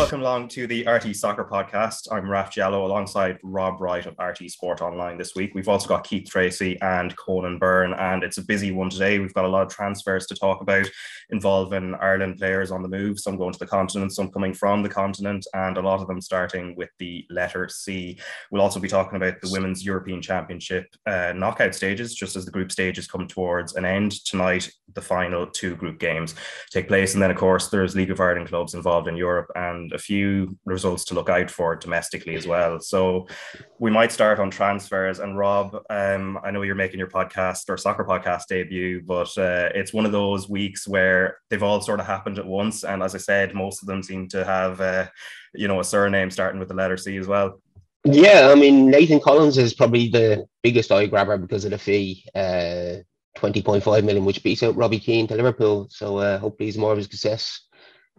welcome along to the RTÉ Soccer Podcast. I'm Raf Diallo alongside Rob Wright of RTÉ Sport Online this week. We've also got Keith Treacy and Conan Byrne, and it's a busy one today. We've got a lot of transfers to talk about involving Ireland players on the move, some going to the continent, some coming from the continent, and a lot of them starting with the letter C. We'll also be talking about the Women's European Championship knockout stages, just as the group stages come towards an end. Tonight, the final two group games take place, and then, of course, there's League of Ireland clubs involved in Europe and a few results to look out for domestically as well. So we might start on transfers. And Rob, I know you're making your podcast or soccer podcast debut, but it's one of those weeks where they've all sort of happened at once. And as I said, most of them seem to have, a surname starting with the letter C as well. Yeah, I mean, Nathan Collins is probably the biggest eye grabber because of the fee, 20.5 million, which beats out Robbie Keane to Liverpool. So hopefully he's more of a success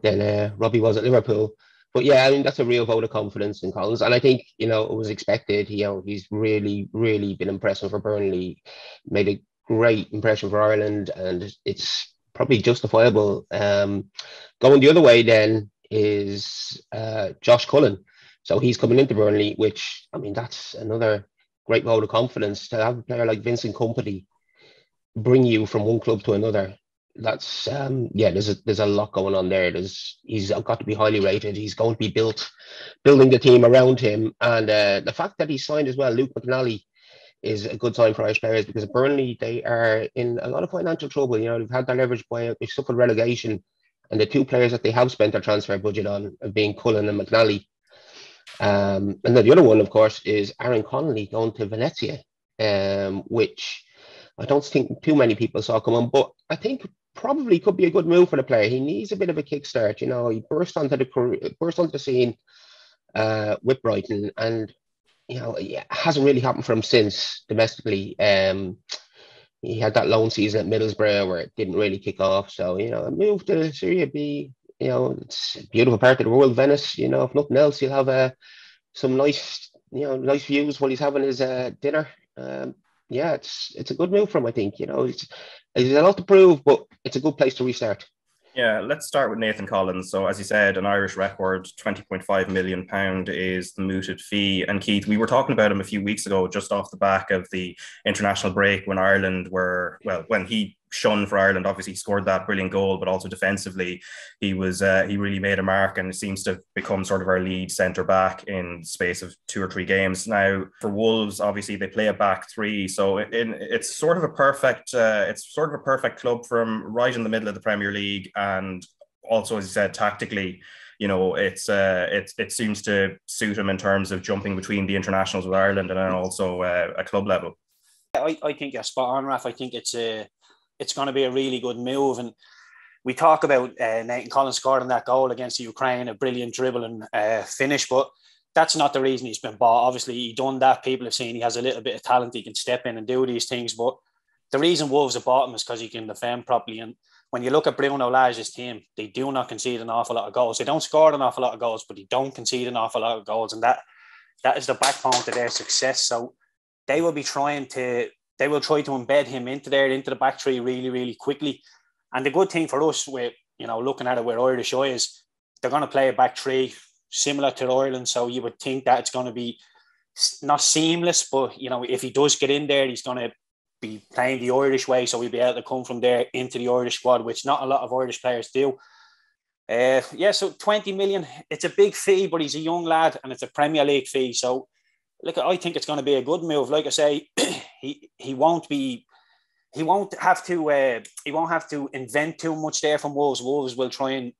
than Robbie was at Liverpool. But yeah, I mean, that's a real vote of confidence in Collins. And I think, it was expected. He's really, really been impressive for Burnley, made a great impression for Ireland, and it's probably justifiable. Going the other way then is Josh Cullen. So he's coming into Burnley, which, I mean, that's another great vote of confidence to have a player like Vincent Kompany bring you from one club to another. That's there's a lot going on there. He's got to be highly rated. He's going to be building the team around him, and the fact that he signed as well, Luke McNally, is a good sign for Irish players, because at Burnley they are in a lot of financial trouble. They've had their leverage buyout, they've suffered relegation, and the two players that they have spent their transfer budget on have been Cullen and McNally. And then the other one, of course, is Aaron Connolly going to Venezia, which I don't think too many people saw coming, but I think probably could be a good move for the player. He needs a bit of a kickstart. He burst onto the scene with Brighton, and it hasn't really happened for him since domestically. He had that loan season at Middlesbrough where it didn't really kick off. So a move to Serie B, it's a beautiful part of the world, Venice. If nothing else, he'll have some nice views while he's having his dinner. It's a good move for him, I think. He's a lot to prove, but it's a good place to restart. Yeah, let's start with Nathan Collins. So, as you said, an Irish record, £20.5 million is the mooted fee. And Keith, we were talking about him a few weeks ago, just off the back of the international break when when he shone for Ireland. Obviously, he scored that brilliant goal, but also defensively, he really made a mark, and it seems to have become sort of our lead centre back in the space of 2 or 3 games. Now, for Wolves, obviously they play a back three, so it's sort of a perfect club for him, right in the middle of the Premier League, and also, as you said, tactically, it seems to suit him in terms of jumping between the internationals with Ireland and then also a club level. I think you're spot on, Raf. I think it's going to be a really good move. And we talk about Nathan Collins scoring that goal against the Ukraine, a brilliant dribble and finish, but that's not the reason he's been bought. Obviously, he done that. People have seen he has a little bit of talent. He can step in and do these things. But the reason Wolves have bought him is because he can defend properly. And when you look at Bruno Lage's team, they do not concede an awful lot of goals. They don't score an awful lot of goals, but they don't concede an awful lot of goals. And that is the backbone to their success. So they will try to embed him into the back three really, really quickly. And the good thing for us, with looking at it with Irish eyes, they're going to play a back three similar to Ireland. So you would think that it's going to be not seamless, but if he does get in there, he's going to be playing the Irish way. So he'll be able to come from there into the Irish squad, which not a lot of Irish players do. So 20 million, it's a big fee, but he's a young lad and it's a Premier League fee. So look, I think it's going to be a good move. Like I say, he won't have to invent too much there from Wolves. Wolves will try and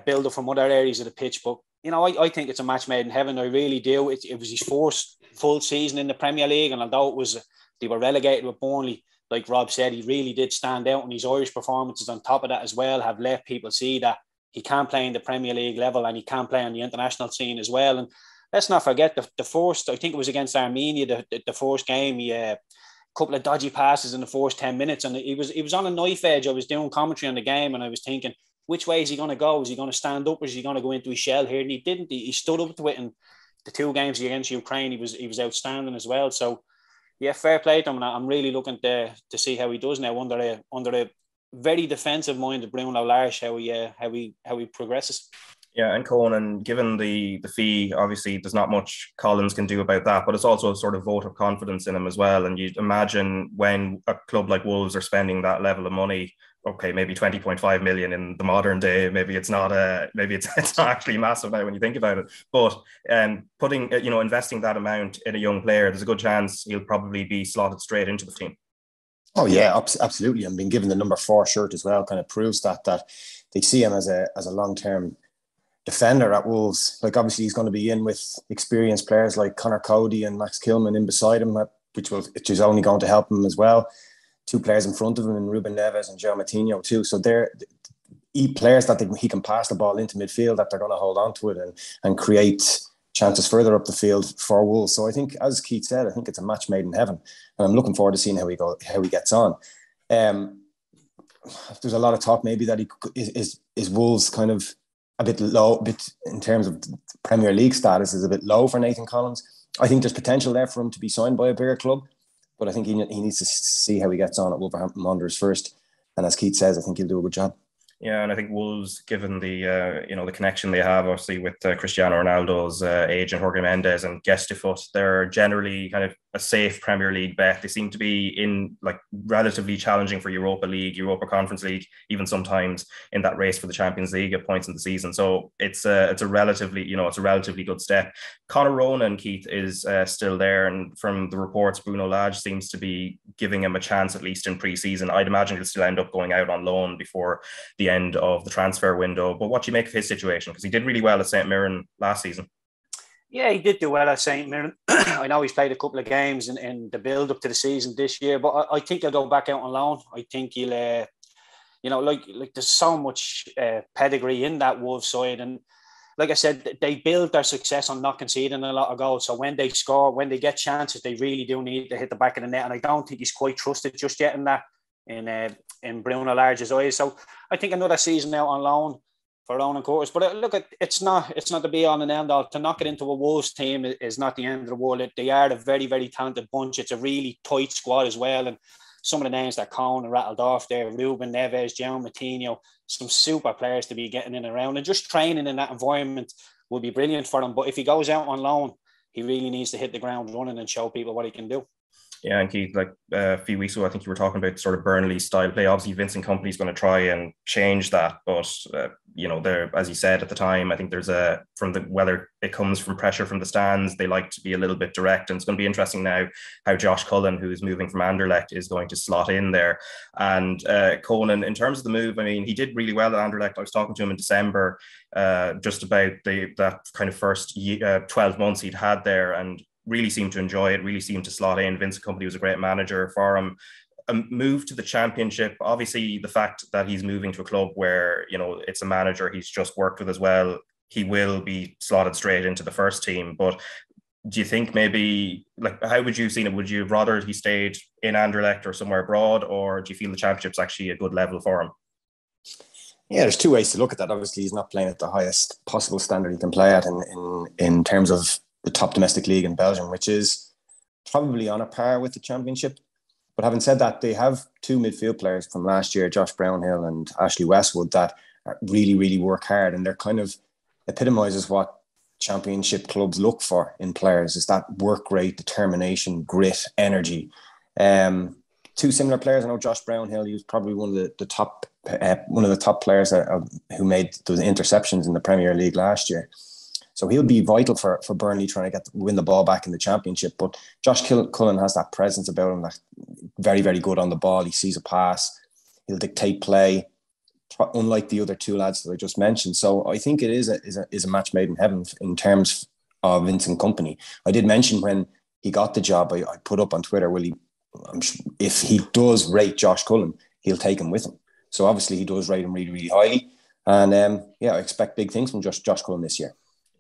build up from other areas of the pitch. But I think it's a match made in heaven. I really do. It was his first full season in the Premier League, and although they were relegated with Burnley, like Rob said, he really did stand out, and his Irish performances on top of that as well have let people see that he can play in the Premier League level and he can play on the international scene as well. And let's not forget the first, I think it was against Armenia, the first game, he a couple of dodgy passes in the first 10 minutes, and he was on a knife edge. I was doing commentary on the game and I was thinking, which way is he going to go? Is he going to stand up or is he going to go into his shell here? And he didn't. He stood up to it, and the 2 games against Ukraine, he was outstanding as well. So yeah, fair play to him, and I'm really looking to see how he does now under a very defensive minded Bruno Lage, how he progresses. Yeah, and Conan, given the fee, obviously there's not much Collins can do about that, but it's also a sort of vote of confidence in him as well. And you'd imagine when a club like Wolves are spending that level of money, okay, maybe 20.5 million in the modern day, maybe it's not it's not actually massive now when you think about it. But putting, investing that amount in a young player, there's a good chance he'll probably be slotted straight into the team. Oh yeah, absolutely. And being given the number 4 shirt as well kind of proves that they see him as a long-term defender at Wolves. Like, obviously he's going to be in with experienced players like Conor Cody and Max Kilman in beside him, which is only going to help him as well. 2 players in front of him, and Ruben Neves and João Moutinho too. So they're players that he can pass the ball into midfield, that they're going to hold on to it and create chances further up the field for Wolves. So I think, as Keith said, I think it's a match made in heaven, and I'm looking forward to seeing how he gets on. There's a lot of talk maybe that he is Wolves kind of a bit low, in terms of Premier League status, is a bit low for Nathan Collins. I think there's potential there for him to be signed by a bigger club, but I think he needs to see how he gets on at Wolverhampton Wanderers first. And as Keith says, I think he'll do a good job. Yeah, and I think Wolves, given the the connection they have, obviously, with Cristiano Ronaldo's agent Jorge Mendes and Gestifoot, they're generally kind of a safe Premier League bet. They seem to be in relatively challenging for Europa League, Europa Conference League, even sometimes in that race for the Champions League at points in the season. So it's a relatively good step. Conor Ronan, Keith, is still there, and from the reports, Bruno Lage seems to be giving him a chance, at least in pre-season. I'd imagine he'll still end up going out on loan before the end of the transfer window. But what do you make of his situation? Because he did really well at St Mirren last season. Yeah, he did do well at St Mirren. I know he's played a couple of games in the build up to the season this year, but I think he'll go back out on loan. I think he'll, there's so much pedigree in that Wolves side, and like I said, they build their success on not conceding a lot of goals. So when they score, when they get chances, they really do need to hit the back of the net, and I don't think he's quite trusted just yet in that. In Bruno Lage's eyes. So I think another season out on loan for Ronan Curtis. But look, it's not the be all and end all. To knock it into a Wolves team is not the end of the world. They are a very, very talented bunch. It's a really tight squad as well. And some of the names that Conan rattled off there, Ruben Neves, João Moutinho, some super players to be getting in and around. And just training in that environment will be brilliant for him. But if he goes out on loan, he really needs to hit the ground running and show people what he can do. Yeah, and Keith, a few weeks ago, I think you were talking about sort of Burnley style play. Obviously, Vincent Kompany's going to try and change that, but there, as you said at the time, I think there's whether it comes from pressure from the stands, they like to be a little bit direct, and it's going to be interesting now how Josh Cullen, who is moving from Anderlecht, is going to slot in there. And Conan, in terms of the move, I mean, he did really well at Anderlecht. I was talking to him in December, just about that kind of first 12 months he'd had there, and really seemed to enjoy it, really seemed to slot in. Vincent Kompany was a great manager for him. A move to the Championship, obviously the fact that he's moving to a club where, it's a manager he's just worked with as well, he will be slotted straight into the first team. But do you think maybe, how would you have seen it? Would you have rather he stayed in Anderlecht or somewhere abroad, or do you feel the Championship's actually a good level for him? Yeah, there's two ways to look at that. Obviously, he's not playing at the highest possible standard he can play at in terms of the top domestic league in Belgium, which is probably on a par with the Championship. But having said that, they have 2 midfield players from last year, Josh Brownhill and Ashley Westwood, that really, really work hard, and they're kind of epitomises what Championship clubs look for in players, is that work rate, determination, grit, energy. 2 similar players. I know Josh Brownhill, he was probably one of the top players who made those interceptions in the Premier League last year. So he'll be vital for Burnley trying to win the ball back in the Championship. But Josh Cullen has that presence about him, that very, very good on the ball. He sees a pass. He'll dictate play, unlike the other 2 lads that I just mentioned. So I think it is a match made in heaven in terms of Vincent Kompany. I did mention when he got the job, I put up on Twitter, if he does rate Josh Cullen, he'll take him with him. So obviously he does rate him really, really highly. And I expect big things from Josh Cullen this year.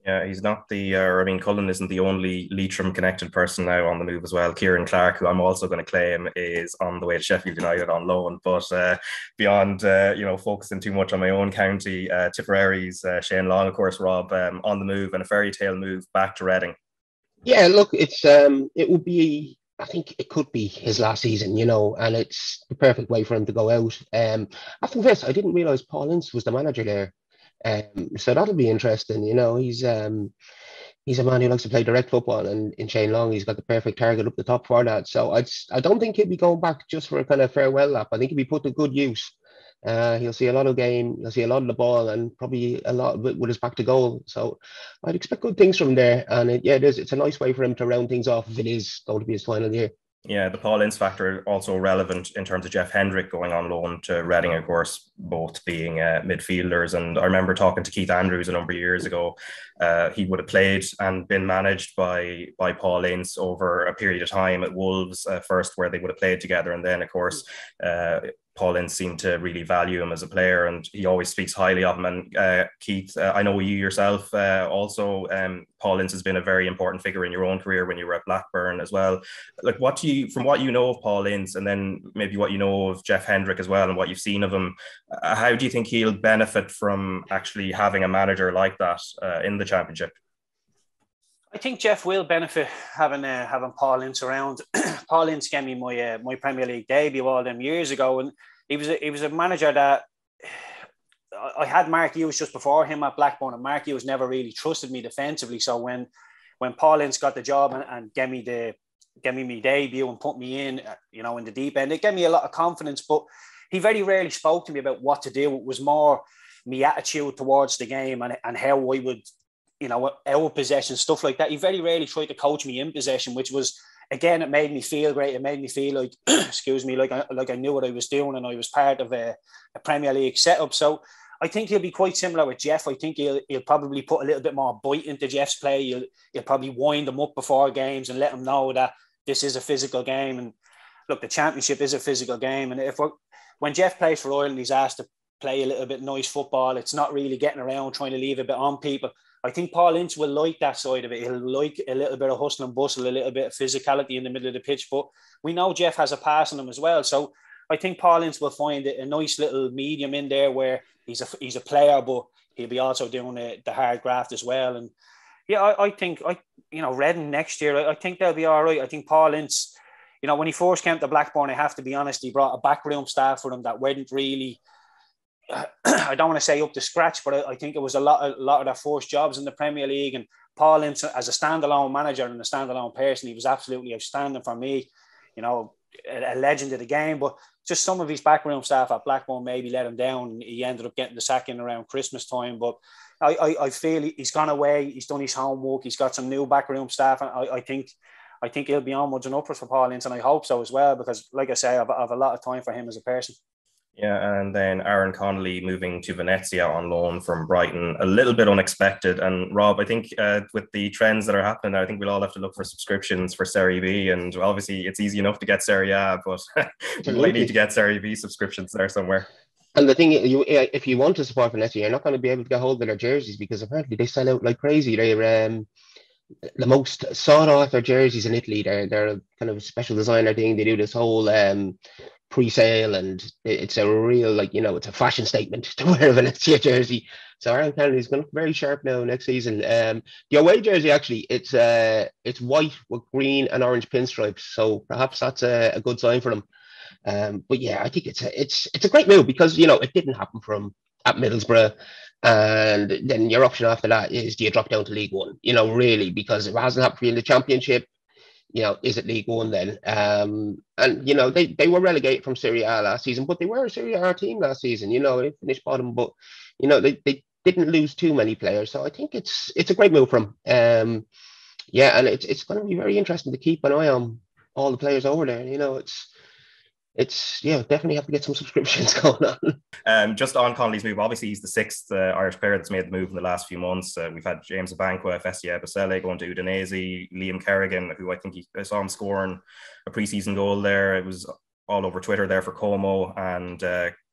Yeah, he's not Cullen isn't the only Leitrim connected person now on the move as well. Kieran Clark, who I'm also going to claim is on the way to Sheffield United on loan. But beyond, focusing too much on my own county, Tipperary's Shane Long, of course, Rob, on the move, and a fairy tale move back to Reading. Yeah, look, it's it would be, I think it could be his last season, and it's the perfect way for him to go out. I confess, I didn't realise Paul Ince was the manager there. So that'll be interesting. He's a man who likes to play direct football, and in Shane Long, he's got the perfect target up the top for that. So I don't think he'll be going back just for a kind of farewell lap. I think he'll be put to good use. He'll see a lot of game, he'll see a lot of the ball, and probably a lot of it with his back to goal. So I'd expect good things from there. And it's a nice way for him to round things off if it is going to be his final year. Yeah, the Paul Ince factor also relevant in terms of Jeff Hendrick going on loan to Reading, of course, both being midfielders. And I remember talking to Keith Andrews a number of years ago. He would have played and been managed by Paul Ince over a period of time at Wolves first, where they would have played together. And then, of course, Paul Ince seemed to really value him as a player, and he always speaks highly of him. And Keith, I know you yourself also, Paul Ince has been a very important figure in your own career when you were at Blackburn as well. Like, from what you know of Paul Ince, and then maybe what you know of Jeff Hendrick as well, and what you've seen of him, how do you think he'll benefit from actually having a manager like that in the Championship? I think Jeff will benefit having Paul Ince around. Paul Ince gave me my Premier League debut all them years ago, and he was a manager that I had Mark Hughes just before him at Blackburn, and Mark Hughes never really trusted me defensively. So when Paul Ince got the job and gave me my debut and put me in, in the deep end, it gave me a lot of confidence. But he very rarely spoke to me about what to do. It was more my attitude towards the game and how I would, our possession, stuff like that. He very rarely tried to coach me in possession, which was, again, it made me feel great. It made me feel like, excuse me, like I knew what I was doing and I was part of a Premier League setup. So I think he'll be quite similar with Jeff. I think he'll probably put a little bit more bite into Jeff's play. He'll probably wind him up before games and let him know that this is a physical game. And look, the Championship is a physical game. And when Jeff plays for Ireland, he's asked to play a little bit nice football. It's not really getting around, trying to leave a bit on people. I think Paul Ince will like that side of it. He'll like a little bit of hustle and bustle, a little bit of physicality in the middle of the pitch. But we know Jeff has a pass on him as well. So I think Paul Ince will find a nice little medium in there where he's a player, but he'll be also doing the hard graft as well. And yeah, I think Reading next year, I think they'll be all right. I think Paul Ince, when he first came to Blackburn, I have to be honest, he brought a backroom staff for him that weren't really, I don't want to say up to scratch, but I think it was a lot of their first jobs in the Premier League. And Paul Ince, as a standalone manager and a standalone person, he was absolutely outstanding for me. A legend of the game. But just some of his backroom staff at Blackburn maybe let him down, and he ended up getting the sack in around Christmas time. But I feel he's gone away. He's done his homework. He's got some new backroom staff, and I think he'll be onwards and upwards for Paul Ince, and I hope so as well, because, like I say, I have a lot of time for him as a person. Yeah, and then Aaron Connolly moving to Venezia on loan from Brighton, a little bit unexpected. And Rob, I think with the trends that are happening, I think we'll all have to look for subscriptions for Serie B. And obviously, it's easy enough to get Serie A, but we might need to get Serie B subscriptions there somewhere. And the thing, if you want to support Venezia, you're not going to be able to get hold of their jerseys, because apparently they sell out like crazy. They're the most sought after jerseys in Italy. They're kind of a special designer thing. They do this whole pre-sale, and it's a real, it's a fashion statement to wear a Venezia jersey. So Aaron Connolly is going to look very sharp now next season. The away jersey, actually, it's white with green and orange pinstripes, so perhaps that's a good sign for them. But yeah, I think it's a great move, because it didn't happen from at Middlesbrough, and then your option after that is, do you drop down to League One? Really, because it hasn't happened for you in the Championship. Is it League One then? And they were relegated from Serie A last season, but they were a Serie A team last season. They finished bottom, but they didn't lose too many players. So I think it's a great move from and it's going to be very interesting to keep an eye on all the players over there. It's definitely have to get some subscriptions going on. Just on Connolly's move, obviously he's the sixth Irish player that's made the move in the last few months. We've had James Abankwah, Festia Basele going to Udinese, Liam Kerrigan, who I think I saw him scoring a preseason goal there. It was all over Twitter there for Como, and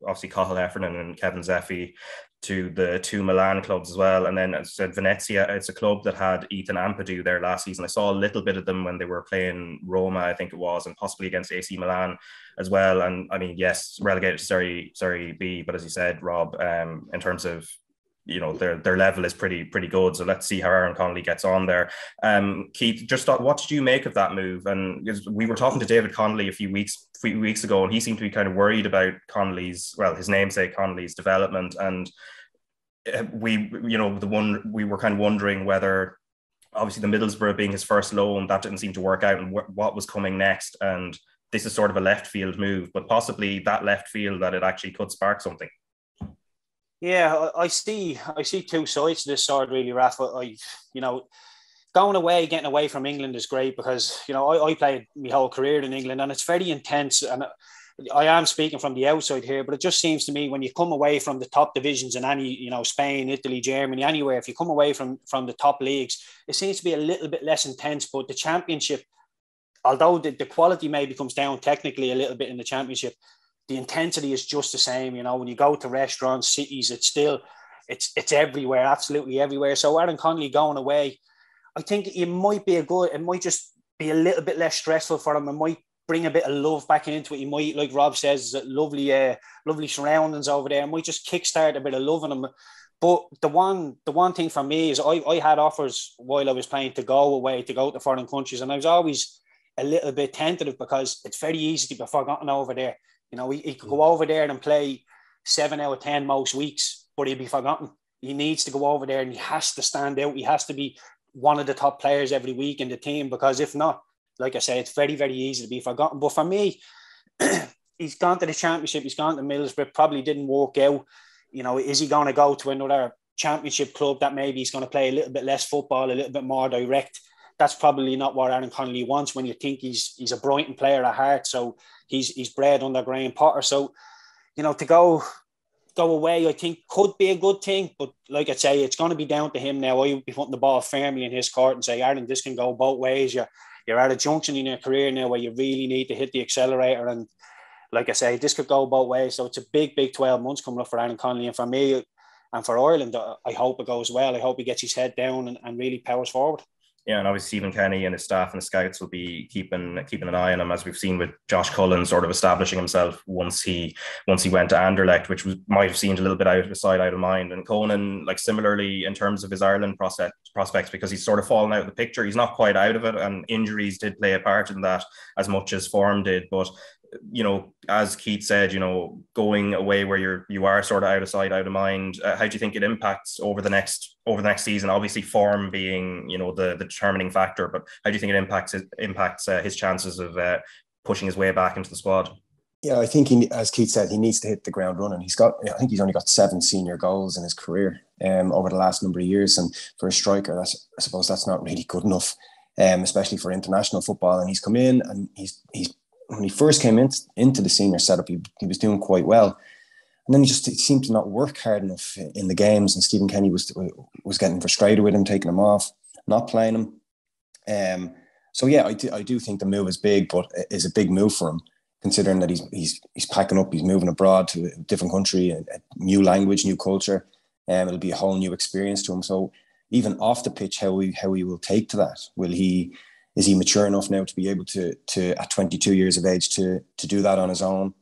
obviously Cathal Heffernan and Kevin Zeffy to the two Milan clubs as well. And then, as I said, Venezia, it's a club that had Ethan Ampadu there last season. I saw a little bit of them when they were playing Roma, I think it was, and possibly against AC Milan as well. And I mean, yes, relegated to Serie B, but as you said, Rob, in terms of their level is pretty good. So let's see how Aaron Connolly gets on there. Keith, just thought, what did you make of that move? And we were talking to David Connolly a few weeks ago, and he seemed to be kind of worried about his namesake Connolly's development. And we were kind of wondering whether, obviously the Middlesbrough being his first loan, that didn't seem to work out, and what was coming next. And this is sort of a left field move, but possibly that left field that it actually could spark something. Yeah, I see two sides to this sword, really, Rafa. Going away, getting away from England is great because, I played my whole career in England and it's very intense. And I am speaking from the outside here, but it just seems to me when you come away from the top divisions in any, Spain, Italy, Germany, anywhere, if you come away from the top leagues, it seems to be a little bit less intense. But the Championship, although the quality maybe comes down technically a little bit in the Championship, the intensity is just the same. When you go to restaurants, cities, it's everywhere, absolutely everywhere. So Aaron Connolly going away, I think it might just be a little bit less stressful for him. It might bring a bit of love back into it. He might, like Rob says, lovely surroundings over there. It might just kickstart a bit of love in him. But the one thing for me is I had offers while I was playing to go away, to go to foreign countries, and I was always a little bit tentative because it's very easy to be forgotten over there. He could go over there and play 7 out of 10 most weeks, but he'll be forgotten. He needs to go over there and he has to stand out. He has to be one of the top players every week in the team, because if not, like I say, it's very, very easy to be forgotten. But for me, he's gone to the Championship, he's gone to Middlesbrough, probably didn't work out. Is he going to go to another Championship club that maybe he's going to play a little bit less football, a little bit more direct? That's probably not what Aaron Connolly wants when you think he's a Brighton player at heart. So he's bred under Graham Potter. So, to go away, I think could be a good thing. But like I say, it's going to be down to him now. I would be putting the ball firmly in his court and say, Aaron, this can go both ways. You're at a junction in your career now where you really need to hit the accelerator. And like I say, this could go both ways. So it's a big, big 12 months coming up for Aaron Connolly. And for me and for Ireland, I hope it goes well. I hope he gets his head down and really powers forward. Yeah, and obviously Stephen Kenny and his staff and his scouts will be keeping an eye on him, as we've seen with Josh Cullen sort of establishing himself once he went to Anderlecht, which might have seemed a little bit out of sight, out of mind. And Conan, like similarly in terms of his Ireland prospects, because he's sort of fallen out of the picture. He's not quite out of it, and injuries did play a part in that as much as form did. But as Keith said, going away where you are sort of out of sight, out of mind, how do you think it impacts over the next season? Obviously, form being the determining factor, but how do you think it impacts his chances of pushing his way back into the squad? Yeah, I think as Keith said, he needs to hit the ground running. I think he's only got 7 senior goals in his career over the last number of years, and for a striker, I suppose that's not really good enough, especially for international football. And he's come in, and he's when he first came into the senior setup, he was doing quite well. And then it seemed to not work hard enough in the games. And Stephen Kenny was getting frustrated with him, taking him off, not playing him. So yeah, I do think the move is big, but it is a big move for him, considering that he's packing up, he's moving abroad to a different country, a new language, new culture. It'll be a whole new experience to him. So even off the pitch, how he will take to that? Is he mature enough now to be able to at 22 years of age to do that on his own?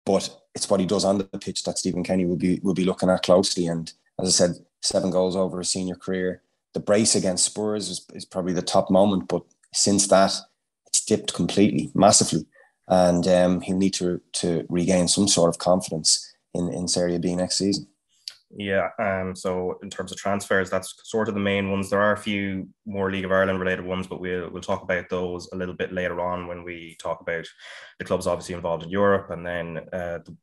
But it's what he does on the pitch that Stephen Kenny will be looking at closely. And as I said, 7 goals over his senior career. The brace against Spurs is probably the top moment, but since that, it's dipped completely, massively. And he'll need to regain some sort of confidence in Serie B next season. Yeah, so in terms of transfers, that's sort of the main ones. There are a few more League of Ireland related ones, but we'll talk about those a little bit later on when we talk about the clubs obviously involved in Europe, and then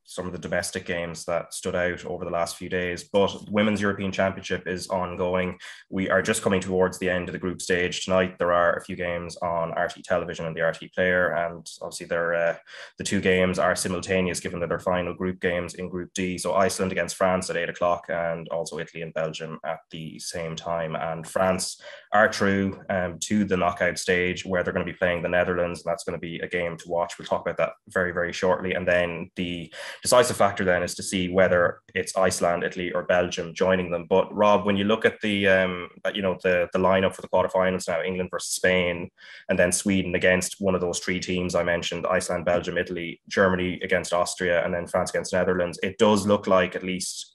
some of the domestic games that stood out over the last few days. But the Women's European Championship is ongoing. We are just coming towards the end of the group stage tonight. There are a few games on RTÉ Television and the RTÉ Player, and obviously the 2 games are simultaneous, given that they're final group games in Group D. So Iceland against France at 8 o'clock, and also Italy and Belgium at the same time. And France are through to the knockout stage, where they're going to be playing the Netherlands, and that's going to be a game to watch. We'll talk about that very, very shortly. And then the decisive factor then is to see whether it's Iceland, Italy, or Belgium joining them. But Rob, when you look at the lineup for the quarterfinals now, England versus Spain, and then Sweden against one of those 3 teams I mentioned, Iceland, Belgium, Italy, Germany against Austria, and then France against Netherlands, it does look like, at least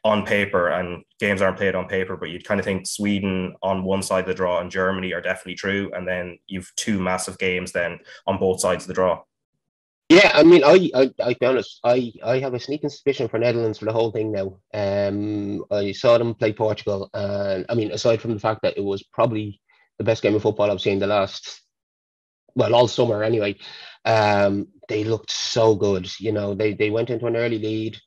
on paper, and games aren't played on paper, but you'd kind of think Sweden on one side of the draw and Germany are definitely true, and then you've 2 massive games then on both sides of the draw. Yeah, I mean, I'll be honest. I have a sneaking suspicion for Netherlands for the whole thing now. I saw them play Portugal, and I mean, aside from the fact that it was probably the best game of football I've seen the last, well, all summer anyway. They looked so good. You know, they went into an early lead.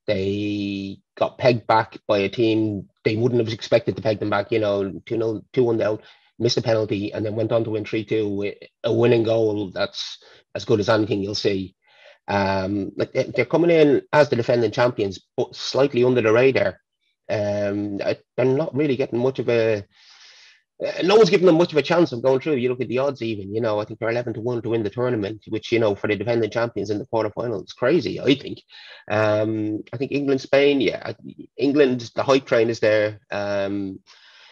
They got pegged back by a team they wouldn't have expected to peg them back. You know, 2-0, 2-1 down, missed a penalty, and then went on to win 3-2 with a winning goal. That's as good as anything you'll see. Like they're coming in as the defending champions, but slightly under the radar. They're not really getting much of a. No one's giving them much of a chance of going through. You look at the odds, even. You know, I think they're 11-1 to win the tournament, which, you know, for the defending champions in the quarterfinal, it's crazy. I think. I think England, Spain, yeah, England. The hype train is there.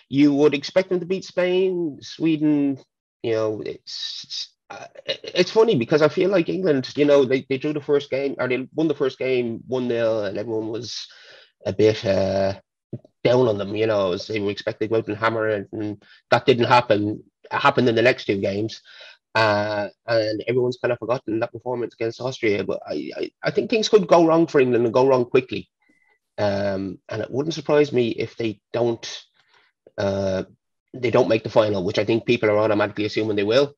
You would expect them to beat Spain, Sweden. You know, it's funny because I feel like England, you know, they drew the first game, or they won the first game 1-0, and everyone was a bit down on them. You know, as they were expected to go out and hammer it, and that didn't happen. It happened in the next two games, and everyone's kind of forgotten that performance against Austria. But I think things could go wrong for England and go wrong quickly. And it wouldn't surprise me if they don't make the final, which I think people are automatically assuming they will.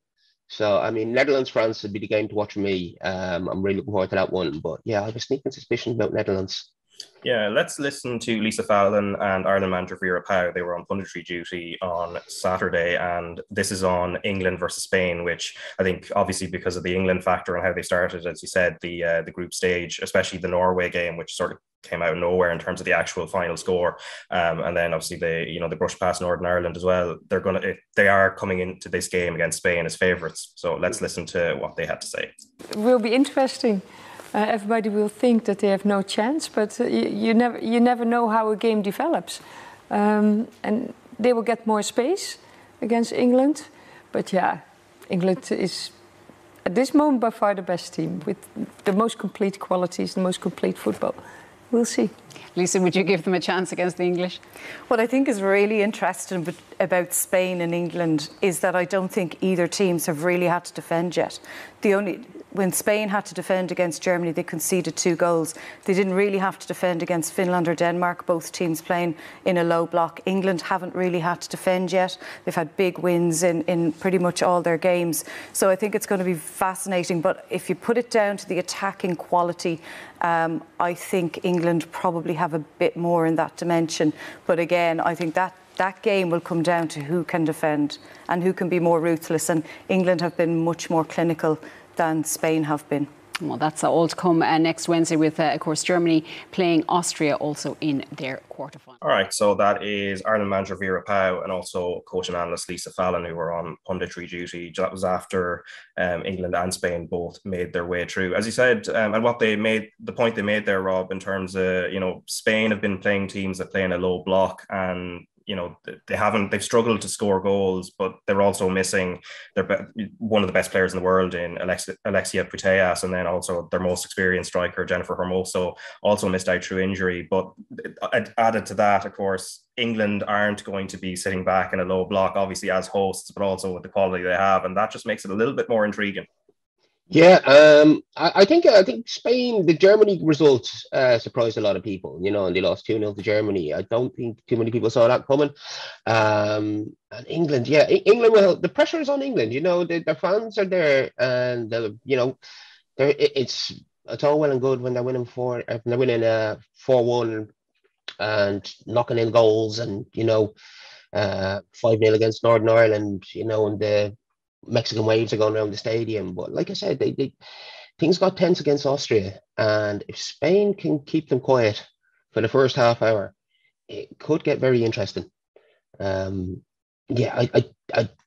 So, I mean, Netherlands, France would be the game to watch for me. I'm really looking forward to that one. But yeah, I have a sneaking suspicion about Netherlands. Yeah, let's listen to Lisa Fallon and Ireland manager Vera Pauw. They were on punditry duty on Saturday, and this is on England versus Spain, which I think obviously because of the England factor and how they started, as you said, the group stage, especially the Norway game, which sort of came out of nowhere in terms of the actual final score, and then obviously they brushed past Northern Ireland as well. They are coming into this game against Spain as favourites. So let's listen to what they had to say. It will be interesting. Everybody will think that they have no chance, but you never know how a game develops. And they will get more space against England. But yeah, England is at this moment by far the best team with the most complete qualities, the most complete football. We'll see. Lisa, would you give them a chance against the English? What I think is really interesting about Spain and England is that I don't think either teams have really had to defend yet. When Spain had to defend against Germany, they conceded 2 goals. They didn't really have to defend against Finland or Denmark, both teams playing in a low block. England haven't really had to defend yet. They've had big wins in pretty much all their games. So I think it's going to be fascinating. But if you put it down to the attacking quality, I think England probably have a bit more in that dimension. But again, I think that game will come down to who can defend and who can be more ruthless. And England have been much more clinical than Spain have been. Well, that's all to come next Wednesday with, of course, Germany playing Austria also in their quarterfinal. All right, so that is Ireland manager Vera Pauw and also coach and analyst Lisa Fallon, who were on punditry duty. That was after England and Spain both made their way through. As you said, and what they made, the point they made there, Rob, in terms of, Spain have been playing teams that play in a low block, and they've struggled to score goals, but they're also missing one of the best players in the world in Alexia Putellas, and then also their most experienced striker, Jennifer Hermoso, also missed out through injury. But added to that, of course, England aren't going to be sitting back in a low block, obviously as hosts, but also with the quality they have, and that just makes it a little bit more intriguing. Yeah, I think Spain, the Germany results surprised a lot of people, and they lost 2-0 to Germany. I don't think too many people saw that coming. And England, England, well, the pressure is on England. The fans are there, and it's all well and good when they're winning 4-1 and knocking in goals, and 5-0 against Northern Ireland, and the Mexican waves are going around the stadium. But like I said, things got tense against Austria, and if Spain can keep them quiet for the first half hour, it could get very interesting. I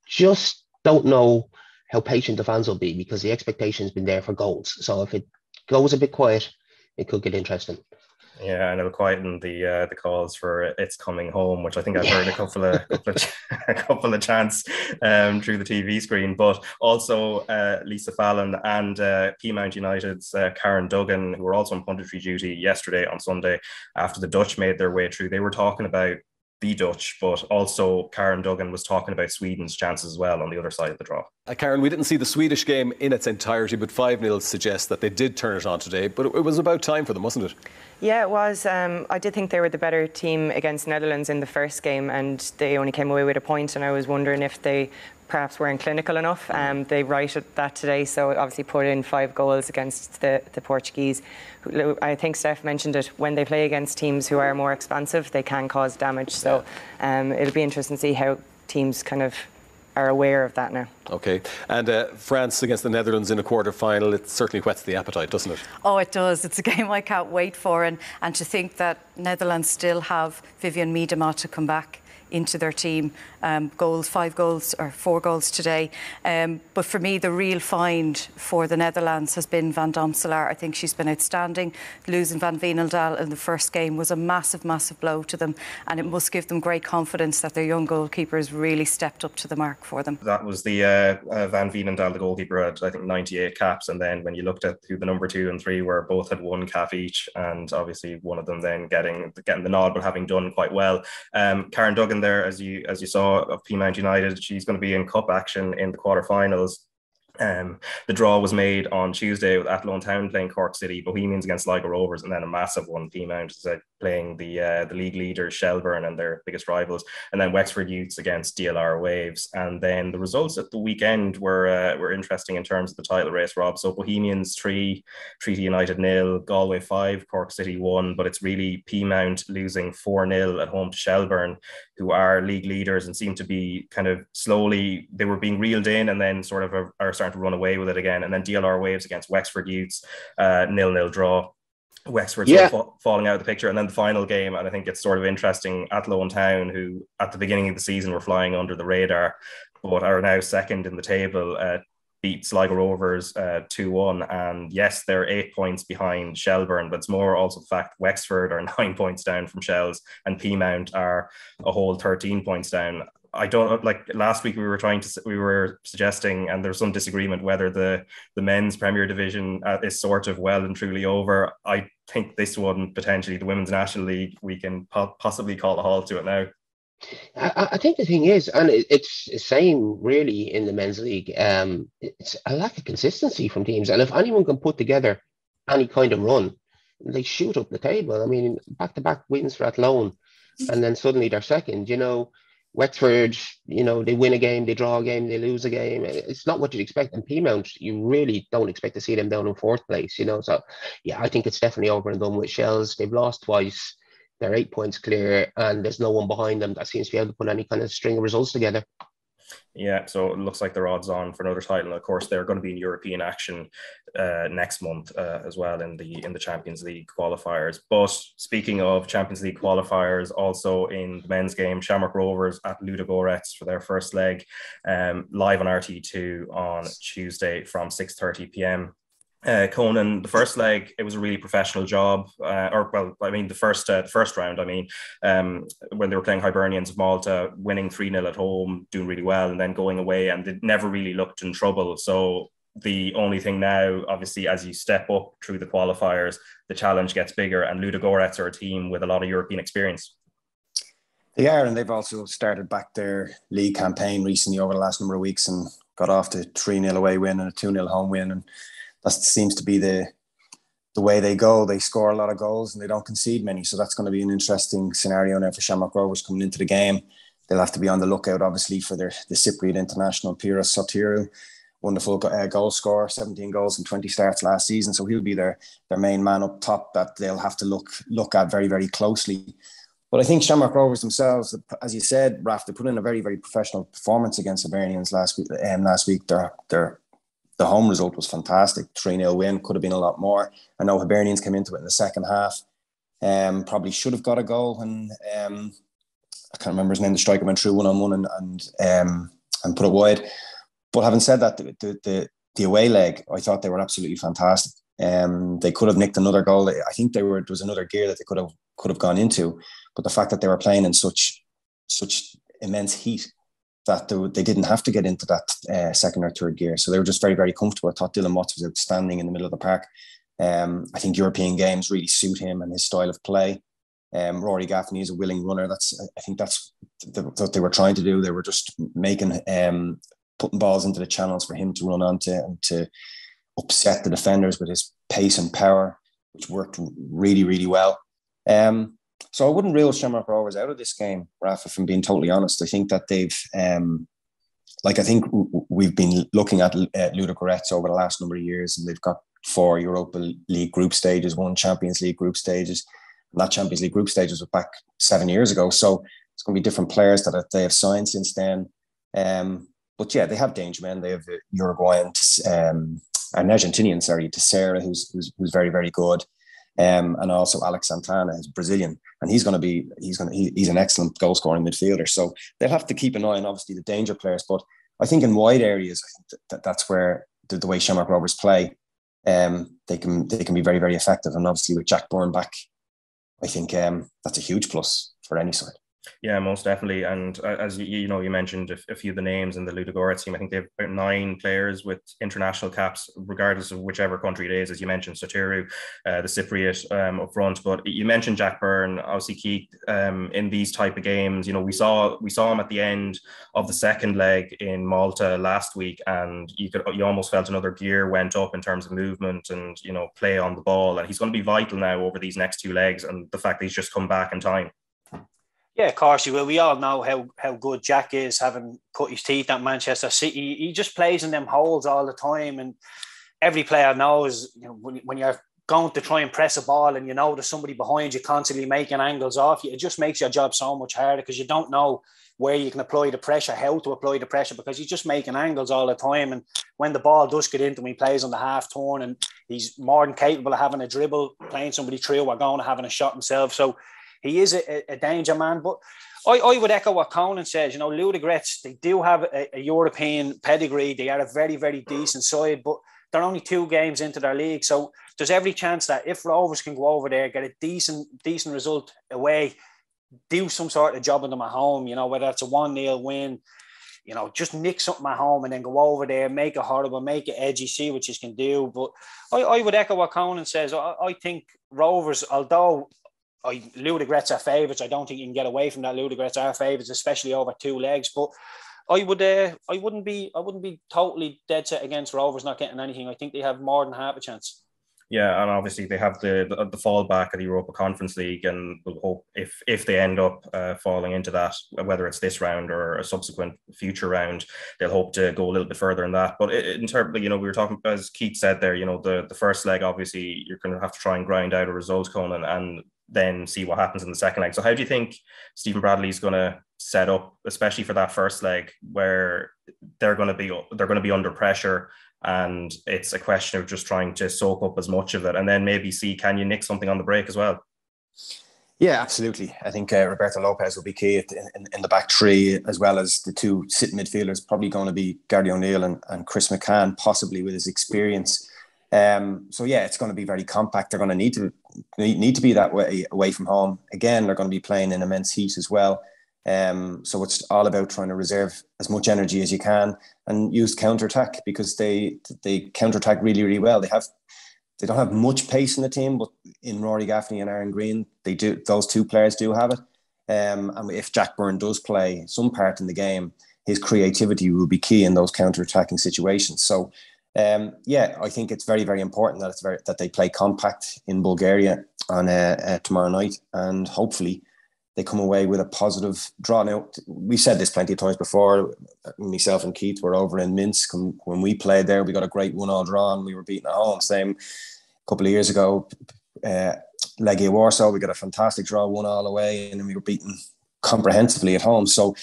just don't know how patient the fans will be, because the expectation has been there for goals. So if it goes a bit quiet, it could get interesting. Yeah, and it'll quieten the calls for it's coming home, which I think I've heard a couple of chants through the TV screen. But also Lisa Fallon and Peamount United's Karen Duggan, who were also on punditry duty yesterday on Sunday after the Dutch made their way through. They were talking about the Dutch, but also Karen Duggan was talking about Sweden's chances as well on the other side of the draw. Karen, we didn't see the Swedish game in its entirety, but 5-0 suggests that they did turn it on today. But it was about time for them, wasn't it? Yeah, it was. I did think they were the better team against Netherlands in the first game, and they only came away with a point. And I was wondering if they perhaps weren't clinical enough. They righted that today, so obviously put in 5 goals against the Portuguese. I think Steph mentioned it. When they play against teams who are more expansive, they can cause damage. So it'll be interesting to see how teams kind of are aware of that now. OK. And France against the Netherlands in a quarter-final, it certainly whets the appetite, doesn't it? Oh, it does. It's a game I can't wait for. And to think that Netherlands still have Vivian Miedema to come back into their team. 5 goals or 4 goals today. But for me, the real find for the Netherlands has been Van Domselaar. I think she's been outstanding. Losing Van Veenendaal in the first game was a massive, massive blow to them. And it must give them great confidence that their young goalkeeper has really stepped up to the mark for them. That was the Van Veenendaal, the goalkeeper, had, I think, 98 caps. And then when you looked at who the number 2 and 3 were, both had 1 cap each. And obviously one of them then getting the nod, but having done quite well. Karen Duggan there, as you saw, of Peamount United, she's going to be in cup action in the quarterfinals. The draw was made on Tuesday with Athlone Town playing Cork City, Bohemians against Sligo Rovers, and then a massive one, Peamount playing the league leaders Shelburne and their biggest rivals, and then Wexford Youths against DLR Waves. And then the results at the weekend were interesting in terms of the title race, Rob. So Bohemians 3, Treaty United 0, Galway 5, Cork City 1, but it's really Peamount losing 4-0 at home to Shelburne, who are league leaders and seem to be kind of slowly, they were being reeled in and then sort of are starting to run away with it again. And then DLR Waves against Wexford Youths, 0-0 draw. Wexford falling out of the picture. And then the final game, and I think it's sort of interesting, Athlone Town, who at the beginning of the season were flying under the radar, but are now second in the table, beat Sligo Rovers 2-1. And yes, they're 8 points behind Shelburne, but it's more also the fact Wexford are 9 points down from Shells and Peamount are a whole 13 points down. I don't, like last week we were suggesting, and there's some disagreement whether the men's Premier Division is sort of well and truly over. I think this one, potentially the Women's National League, we can possibly call a halt to it now. I think the thing is, and it's the same really in the men's league, it's a lack of consistency from teams. And if anyone can put together any kind of run, they shoot up the table. I mean, back-to-back wins for Athlone, and then suddenly they're second, Wexford, they win a game, they draw a game, they lose a game. It's not what you'd expect. And Peamount, you really don't expect to see them down in 4th place, So, yeah, I think it's definitely over and done with Shells. They've lost twice. They're 8 points clear, and there's no one behind them that seems to be able to put any kind of string of results together. Yeah, so it looks like they're odds on for another title. And of course, they're going to be in European action next month as well in the Champions League qualifiers. But speaking of Champions League qualifiers, also in the men's game, Shamrock Rovers at Ludogorets for their first leg, live on RTÉ2 on Tuesday from 6:30 p.m. Conan, the first leg, it was a really professional job, the first round, when they were playing Hibernians of Malta, winning 3-0 at home, doing really well, and then going away, and they never really looked in trouble. So the only thing now, obviously, as you step up through the qualifiers, the challenge gets bigger, and Ludogorets are a team with a lot of European experience. They are, and they've also started back their league campaign recently over the last number of weeks and got off to 3-0 away win and a 2-0 home win, and that seems to be the way they go. They score a lot of goals and they don't concede many. So that's going to be an interesting scenario now for Shamrock Rovers coming into the game. They'll have to be on the lookout, obviously, for the Cypriot international, Pira Sotiru, wonderful goal scorer, 17 goals and 20 starts last season. So he'll be their main man up top that they'll have to look at very, very closely. But I think Shamrock Rovers themselves, as you said, Raf, they put in a very, very professional performance against Hibernians last week. The home result was fantastic. 3-0 win, could have been a lot more. I know Hibernians came into it in the second half. Probably should have got a goal. And I can't remember his name. The striker went through one-on-one and put it wide. But having said that, the away leg, I thought they were absolutely fantastic. They could have nicked another goal. I think there was another gear that they could have gone into. But the fact that they were playing in such immense heat, that they didn't have to get into that second or third gear. So they were just very, very comfortable. I thought Dylan Watts was outstanding in the middle of the park. I think European games really suit him and his style of play. Rory Gaffney is a willing runner. I think that's what they were trying to do. They were just making putting balls into the channels for him to run onto and to upset the defenders with his pace and power, which worked really, really well. So I wouldn't rule Shamrock Rovers out of this game, Rafa, if I'm being totally honest. I think that they've, I think we've been looking at Ludogorets over the last number of years, and they've got 4 Europa League group stages, 1 Champions League group stages. And that Champions League group stages was back 7 years ago. So it's going to be different players that they have signed since then. But yeah, they have danger men. They have Uruguayan, an Argentinian, Teixeira, who's very, very good. And also Alex Santana is Brazilian, and he's an excellent goal scoring midfielder. So they'll have to keep an eye on obviously the danger players. But I think in wide areas, I think that's where the way Shamrock Rovers play, they can be very, very effective. And obviously with Jack Byrne back, I think that's a huge plus for any side. Yeah, most definitely. And as you mentioned a few of the names in the Ludogorets team. I think they have about 9 players with international caps, regardless of whichever country it is. As you mentioned, Sotiru, the Cypriot up front. But you mentioned Jack Byrne, obviously Keith, in these type of games. We saw him at the end of the second leg in Malta last week, and you almost felt another gear went up in terms of movement and play on the ball. And he's going to be vital now over these next 2 legs, and the fact that he's just come back in time. Yeah, of course he will. We all know how good Jack is, having cut his teeth at Manchester City. He just plays in them holes all the time, and every player knows when you're going to try and press a ball and there's somebody behind you constantly making angles off you, it just makes your job so much harder because you don't know where you can apply the pressure, how to apply the pressure, because he's just making angles all the time. And when the ball does get into him, he plays on the half turn, and he's more than capable of having a dribble, playing somebody through, or going and having a shot himself. So he is a danger man. But I would echo what Conan says. Ludogorets, they do have a European pedigree. They are a very, very decent side, but they're only 2 games into their league. So there's every chance that if Rovers can go over there, get a decent result away, do some sort of job on them at home, whether it's a 1-0 win, just nick something at home and then go over there, make it horrible, make it edgy, see what you can do. But I would echo what Conan says. I think Rovers, although Ludogorets are favourites, I don't think you can get away from that. Ludogorets are favourites, especially over 2 legs. But I wouldn't be totally dead set against Rovers not getting anything. I think they have more than half a chance. Yeah, and obviously they have the fallback of the Europa Conference League, and we'll hope if they end up falling into that, whether it's this round or a subsequent future round, they'll hope to go a little bit further in that. But in terms, we were talking, as Keith said there, the first leg, obviously you're going to have to try and grind out a result, Conan, and then see what happens in the second leg. So how do you think Stephen Bradley's going to set up, especially for that first leg, where they're going to be under pressure, and it's a question of just trying to soak up as much of it, and then maybe see, can you nick something on the break as well? Yeah, absolutely. I think Roberto Lopez will be key in the back 3, as well as the 2 sitting midfielders, probably going to be Gary O'Neill and Chris McCann, possibly with his experience. So yeah, it's going to be very compact. They're going to need to be that way away from home. Again, they're going to be playing in immense heat as well. So it's all about trying to reserve as much energy as you can and use counter-attack, because they counter-attack really, really well. They don't have much pace in the team, but in Rory Gaffney and Aaron Green, they do. Those 2 players do have it. And if Jack Byrne does play some part in the game, his creativity will be key in those counter-attacking situations. So I think it's very, very important that they play compact in Bulgaria on tomorrow night, and hopefully they come away with a positive draw. Now, we said this plenty of times before. Myself and Keith were over in Minsk when we played there. We got a great 1-1 draw, and we were beaten at home. Same a couple of years ago, Legia Warsaw, we got a fantastic draw, 1-1 away, and then we were beaten comprehensively at home. So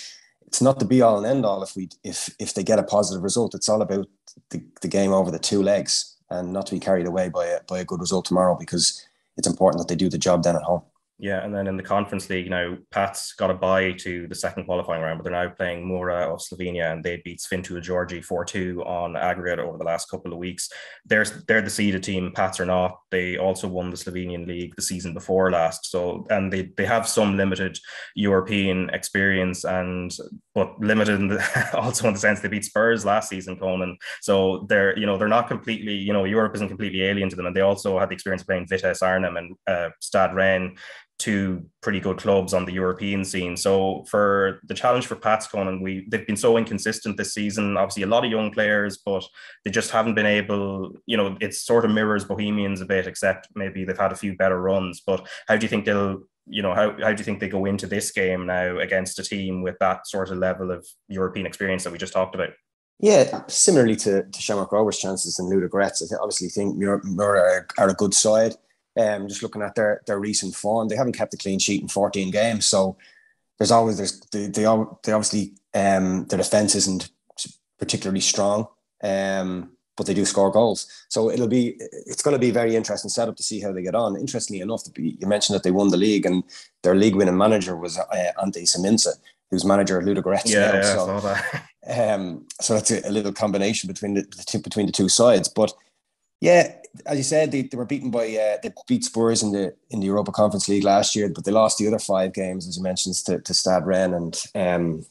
it's not the be all and end all if they get a positive result. It's all about the game over the 2 legs, and not to be carried away by a good result tomorrow, because it's important that they do the job then at home. Yeah, and then in the Conference League now, Pat's got a bye to the second qualifying round, but they're now playing Mura of Slovenia, and they beat Svintul Georgi 4-2 on aggregate over the last couple of weeks. They're the seeded team, Pats are not. They also won the Slovenian league the season before last. So, and they have some limited European experience, but limited also in the sense they beat Spurs last season, Conan. So they're not completely, Europe isn't completely alien to them, and they also had the experience of playing Vitesse Arnhem and Stade Rennes, two pretty good clubs on the European scene. So for the challenge for Pats, Conan, they've been so inconsistent this season. Obviously, a lot of young players, but they just haven't been able. It sort of mirrors Bohemians a bit, except maybe they've had a few better runs. But how do you think they'll? How do you think they go into this game now against a team with that sort of level of European experience that we just talked about? Yeah, similarly to Shamrock Rovers' chances and Ludogorets, I obviously think Mura are a good side. Just looking at their recent form, they haven't kept a clean sheet in 14 games. So they obviously their defense isn't particularly strong, but they do score goals. So it's going to be a very interesting setup to see how they get on. Interestingly enough, you mentioned that they won the league, and their league winning manager was Ince, who's manager of Ludogorets now. I saw that. So that's a little combination between the two sides, but. Yeah, as you said, they were beaten by they beat Spurs in the Europa Conference League last year, but they lost the other 5 games, as you mentioned, to Stade Rennes and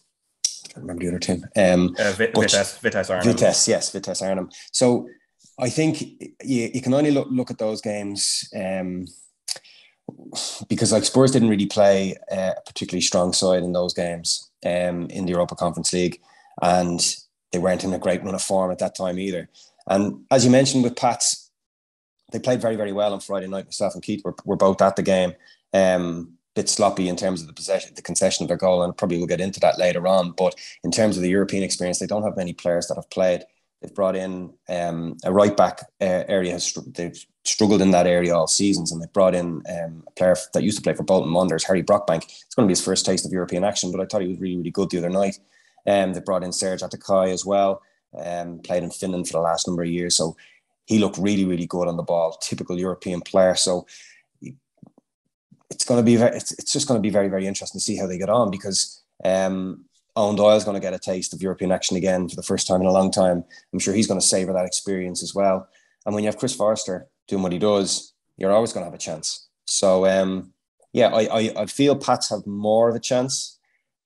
I can't remember the other team. Vitesse Arnhem. Vitesse Arnhem. So I think you can only look at those games because like Spurs didn't really play a particularly strong side in those games in the Europa Conference League, and they weren't in a great run of form at that time either. And as you mentioned with Pats, they played very, very well on Friday night. Myself and Keith were both at the game. Bit sloppy in terms of the concession of their goal, and probably we'll get into that later on. But in terms of the European experience, they don't have many players that have played. They've brought in a right back area. They've struggled in that area all seasons, and they've brought in a player that used to play for Bolton Wanderers, Harry Brockbank. It's going to be his first taste of European action, but I thought he was really, really good the other night. They brought in Serge Atakai as well. Played in Finland for the last number of years, so he looked really, really good on the ball. Typical European player. So it's just going to be very, very interesting to see how they get on, because Owen Doyle's going to get a taste of European action again for the first time in a long time. I'm sure he's going to savour that experience as well. And when you have Chris Forrester doing what he does, you're always going to have a chance. So I feel Pats have more of a chance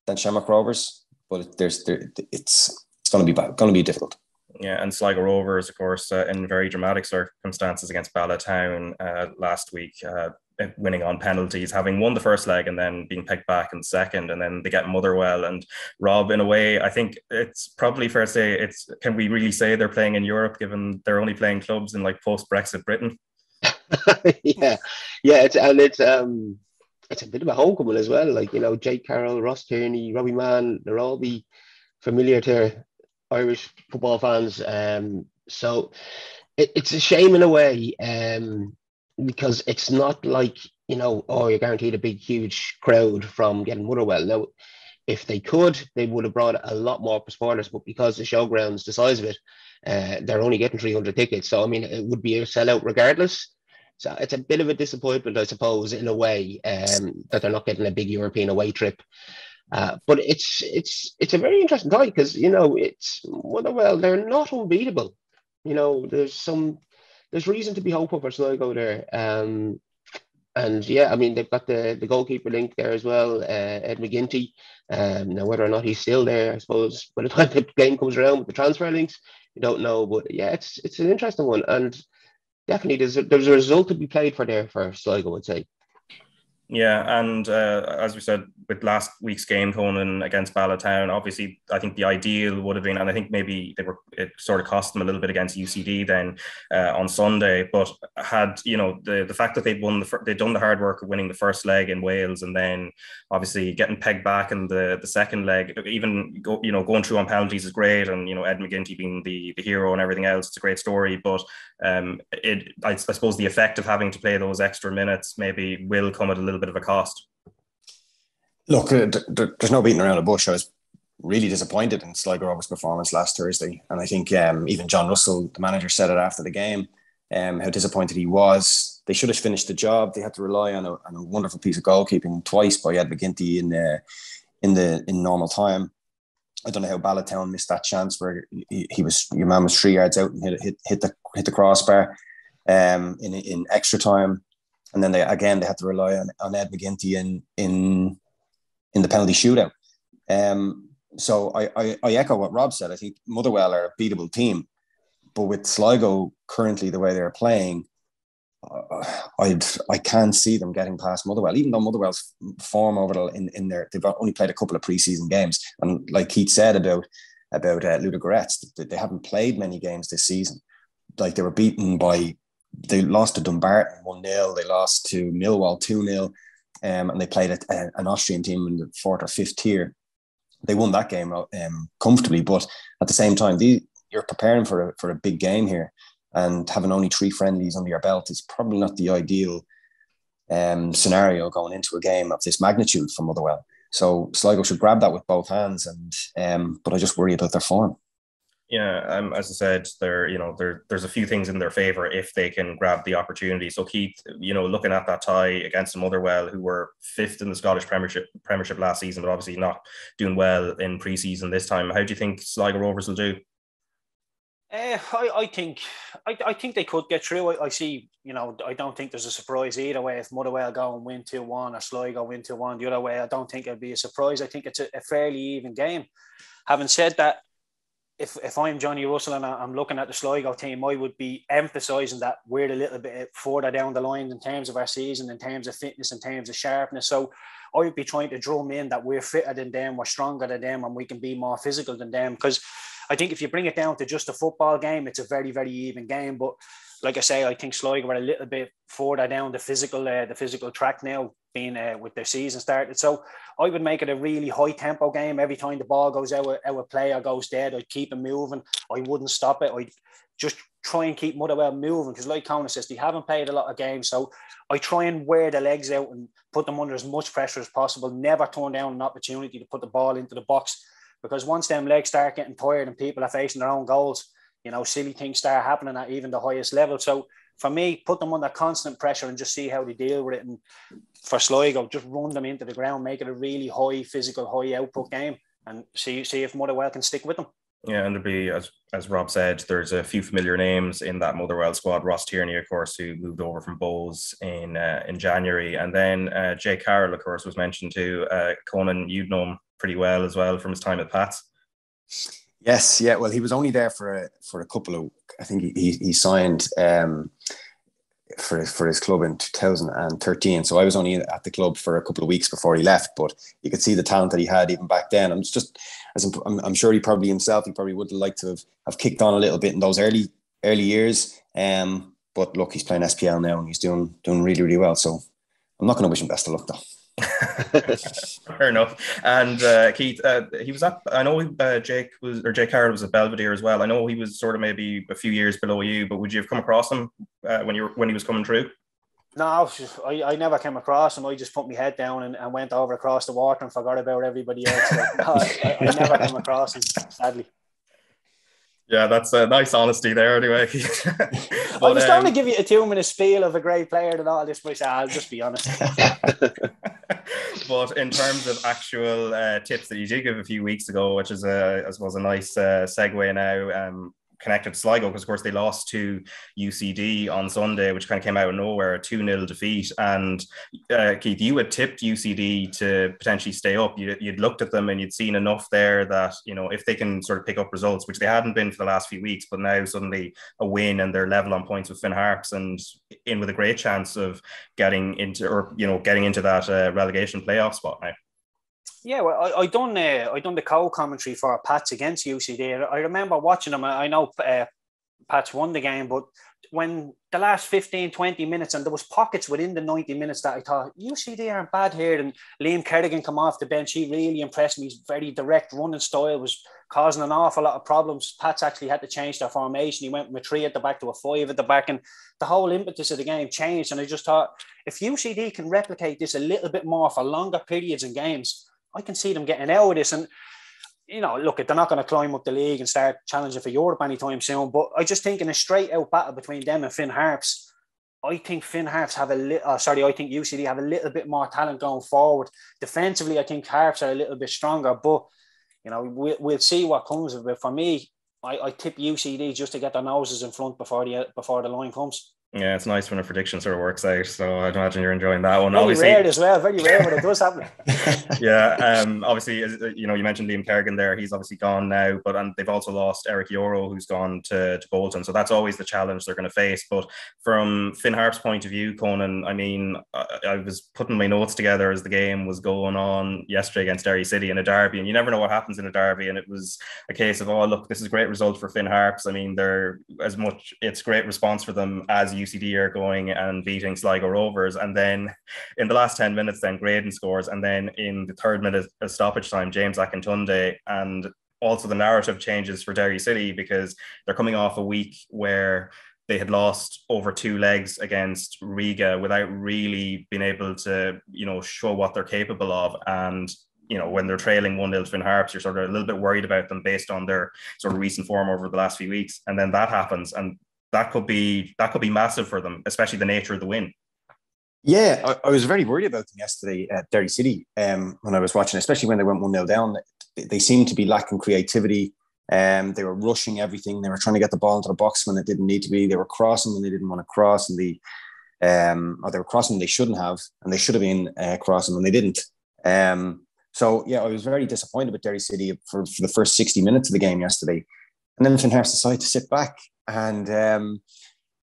than Shamrock Rovers, but it's going to be difficult. Yeah, and Sligo Rovers, of course, in very dramatic circumstances against Ballatown last week, winning on penalties, having won the first leg and then being pegged back in second, and then they get Motherwell. And Rob, in a way, I think it's probably fair to say can we really say they're playing in Europe, given they're only playing clubs in like post-Brexit Britain? Yeah, it's a bit of a homecoming as well. Like, Jake Carroll, Ross Tierney, Robbie Mann, they'll all be familiar to Irish football fans. So it's a shame in a way, because it's not like, you're guaranteed a big, huge crowd from getting Motherwell. Now, if they could, they would have brought a lot more supporters, but because the showground's the size of it, they're only getting 300 tickets. So, I mean, it would be a sellout regardless. So it's a bit of a disappointment, I suppose, in a way, that they're not getting a big European away trip. But it's a very interesting time, because it's Motherwell, they're not unbeatable. There's reason to be hopeful for Sligo there. And yeah, I mean, they've got the goalkeeper link there as well, Ed McGinty. Now whether or not he's still there, I suppose by the time the game comes around with the transfer links, you don't know. But yeah, it's an interesting one, and definitely there's a result to be played for there for Sligo, I'd say. Yeah, and as we said with last week's game, Conan, against Ballatown, obviously I think the ideal would have been, and I think maybe it sort of cost them a little bit against UCD then on Sunday, but had the fact that they'd done the hard work of winning the first leg in Wales, and then obviously getting pegged back in the second leg, even going through on penalties is great, and Ed McGinty being the hero and everything else, it's a great story, but I suppose the effect of having to play those extra minutes maybe will come at a little bit of a cost. Look, there's no beating around the bush. I was really disappointed in Sligo Rovers' performance last Thursday, and I think even John Russell, the manager, said it after the game, how disappointed he was. They should have finished the job. They had to rely on a wonderful piece of goalkeeping twice by Ed McGinty in normal time. I don't know how Ballatown missed that chance where your man was 3 yards out and hit the crossbar in extra time. And then they had to rely on Ed McGinty in the penalty shootout. So I echo what Rob said. I think Motherwell are a beatable team, but with Sligo currently the way they're playing, I can't see them getting past Motherwell, even though Motherwell's form they've only played a couple of pre-season games, and like Keith said about Ludogorets, they haven't played many games this season. Like they lost to Dumbarton 1-0, they lost to Millwall 2-0, and they played an Austrian team in the 4th or 5th tier. They won that game comfortably, but at the same time, you're preparing for a big game here, and having only 3 friendlies under your belt is probably not the ideal scenario going into a game of this magnitude for Motherwell. So Sligo should grab that with both hands, but I just worry about their form. Yeah, as I said, there's a few things in their favour if they can grab the opportunity. So Keith, looking at that tie against Motherwell, who were 5th in the Scottish Premiership last season, but obviously not doing well in pre-season this time, how do you think Sligo Rovers will do? I think they could get through. I see, I don't think there's a surprise either way. If Motherwell go and win 2-1 or Sligo win 2-1 the other way, I don't think it'll be a surprise. I think it's a fairly even game. Having said that, if I'm Johnny Russell and I'm looking at the Sligo team, I would be emphasising that we're a little bit further down the line in terms of our season, in terms of fitness, in terms of sharpness. So I would be trying to drum in that we're fitter than them, we're stronger than them, and we can be more physical than them. Because I think if you bring it down to just a football game, it's a very, very even game. But like I say, I think Sligo are a little bit further down the physical track now, being with their season started. So I would make it a really high tempo game. Every time the ball goes out, our player goes dead, I'd keep him moving. I wouldn't stop it. I'd just try and keep Motherwell moving, because like Conan says, they haven't played a lot of games. So I try and wear the legs out and put them under as much pressure as possible. Never turn down an opportunity to put the ball into the box, because once them legs start getting tired and people are facing their own goals, silly things start happening at even the highest level. So for me, put them under constant pressure and just see how they deal with it. And for Sligo, just run them into the ground, make it a really high physical, high output game, and see if Motherwell can stick with them. Yeah, and there'll be, as Rob said, there's a few familiar names in that Motherwell squad. Ross Tierney, of course, who moved over from Bowes in January. And then Jay Carroll, of course, was mentioned too. Conan, you'd know him pretty well as well from his time at Pats. Yes, yeah. Well, he was only there for a couple of. I think he signed for his club in 2013. So I was only at the club for a couple of weeks before he left. But you could see the talent that he had even back then. I'm sure he probably would have liked to have kicked on a little bit in those early years. But look, he's playing SPL now and he's doing really, really well. So I'm not going to wish him best of luck though. Fair enough. And Keith, he was up. I know Jay Carroll was at Belvedere as well. I know he was sort of maybe a few years below you, but would you have come across him when he was coming through? No, I never came across him. I just put my head down and went over across the water and forgot about everybody else. So, no, I never came across him, sadly. Yeah, that's a nice honesty there anyway. I was going to give you a 2-minute spiel of a great player and all this, but I'll just be honest. But in terms of actual tips that you did give a few weeks ago, which is, I suppose, a nice segue now, connected to Sligo, because of course they lost to UCD on Sunday, which kind of came out of nowhere, a 2-0 defeat. And Keith, you had tipped UCD to potentially stay up. You'd looked at them and you'd seen enough there that, if they can sort of pick up results, which they hadn't been for the last few weeks, but now suddenly a win and they're level on points with Finn Harps and in with a great chance of getting into that relegation playoff spot now. Yeah, well, I done the co-commentary for Pats against UCD. I remember watching them. I know Pats won the game, but when the last 15, 20 minutes, and there was pockets within the 90 minutes that I thought, UCD aren't bad here. And Liam Kerrigan come off the bench. He really impressed me. His very direct running style was causing an awful lot of problems. Pats actually had to change their formation. He went from a 3 at the back to a 5 at the back, and the whole impetus of the game changed. And I just thought, if UCD can replicate this a little bit more for longer periods and games, I can see them getting out of this. And, look, they're not going to climb up the league and start challenging for Europe anytime soon. But I just think in a straight out battle between them and Finn Harps, I think Finn Harps I think UCD have a little bit more talent going forward. Defensively, I think Harps are a little bit stronger. But, we'll see what comes of it. For me, I tip UCD just to get their noses in front before the line comes. Yeah, it's nice when a prediction sort of works out. So I'd imagine you're enjoying that one. Very Obviously, rare as well. Very rare when it does happen. Yeah. Obviously, you mentioned Liam Kerrigan there. He's obviously gone now, and they've also lost Eric Yoro, who's gone to Bolton. So that's always the challenge they're going to face. But from Finn Harp's point of view, Conan, I mean, I was putting my notes together as the game was going on yesterday against Derry City in a derby, and you never know what happens in a derby. And it was a case of, oh, look, this is a great result for Finn Harps. I mean, it's great response for them as UCD are going and beating Sligo Rovers, and then in the last 10 minutes then Graydon scores, and then in the third minute of stoppage time James Akintunde, and also the narrative changes for Derry City because they're coming off a week where they had lost over 2 legs against Riga without really being able to show what they're capable of. And when they're trailing 1-0 to Finn Harps, you're sort of a little bit worried about them based on their sort of recent form over the last few weeks, and then that happens, and that could be massive for them, especially the nature of the win. Yeah, I was very worried about them yesterday at Derry City when I was watching, especially when they went 1-0 down. They seemed to be lacking creativity. They were rushing everything. They were trying to get the ball into the box when it didn't need to be. They were crossing when they didn't want to cross, and they were crossing when they shouldn't have, and they should have been crossing when they didn't. So yeah, I was very disappointed with Derry City for the first 60 minutes of the game yesterday. And then Finn Harps decided to sit back and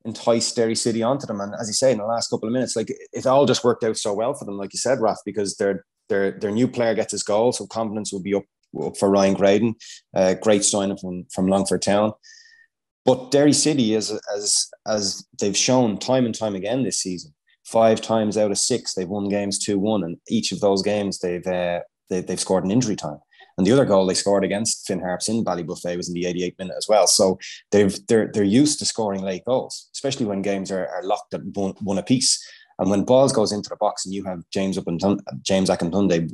entice Derry City onto them. And as you say, in the last couple of minutes, like it all just worked out so well for them, like you said, Raf, because their new player gets his goal, so confidence will be up for Ryan Graydon. Great signing from Longford Town. But Derry City, as they've shown time and time again this season, 5 times out of 6 they've won games 2-1, and each of those games they've scored in injury time. And the other goal they scored against Finn Harps in Ballybuffet was in the 88th minute as well. So they're used to scoring late goals, especially when games are locked at one apiece. And when balls goes into the box and you have James Akintunde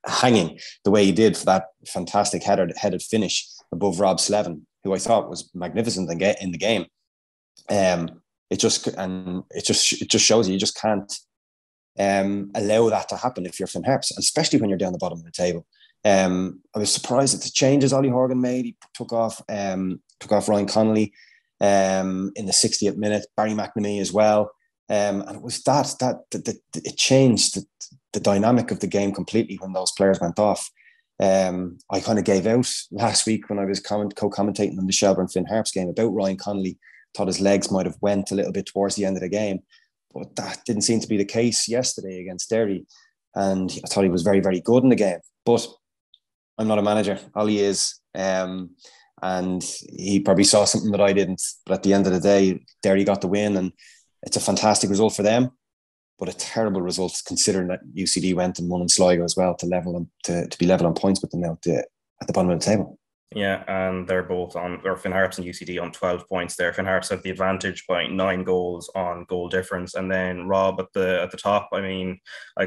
hanging the way he did for that fantastic headed finish above Rob Slevin, who I thought was magnificent in the game. It just shows you just can't allow that to happen if you're Finn Harps, especially when you're down the bottom of the table. I was surprised at the changes Ollie Horgan made. He took off Ryan Connolly in the 60th minute, Barry McNamee as well, and it was that it changed the dynamic of the game completely when those players went off. I kind of gave out last week when I was co-commentating on the Shelbourne Finn Harps game about Ryan Connolly. Thought his legs might have went a little bit towards the end of the game, but that didn't seem to be the case yesterday against Derry. And I thought he was very, very good in the game. But I'm not a manager. Ollie is. And he probably saw something that I didn't. But at the end of the day, Derry got the win, and it's a fantastic result for them. But a terrible result considering that UCD went and won in Sligo as well to be level on points with them now at the bottom of the table. Yeah, and they're both Finn Harps and UCD on 12 points there. Finn Harps have the advantage by 9 goals on goal difference. And then Rob at the top, I mean, I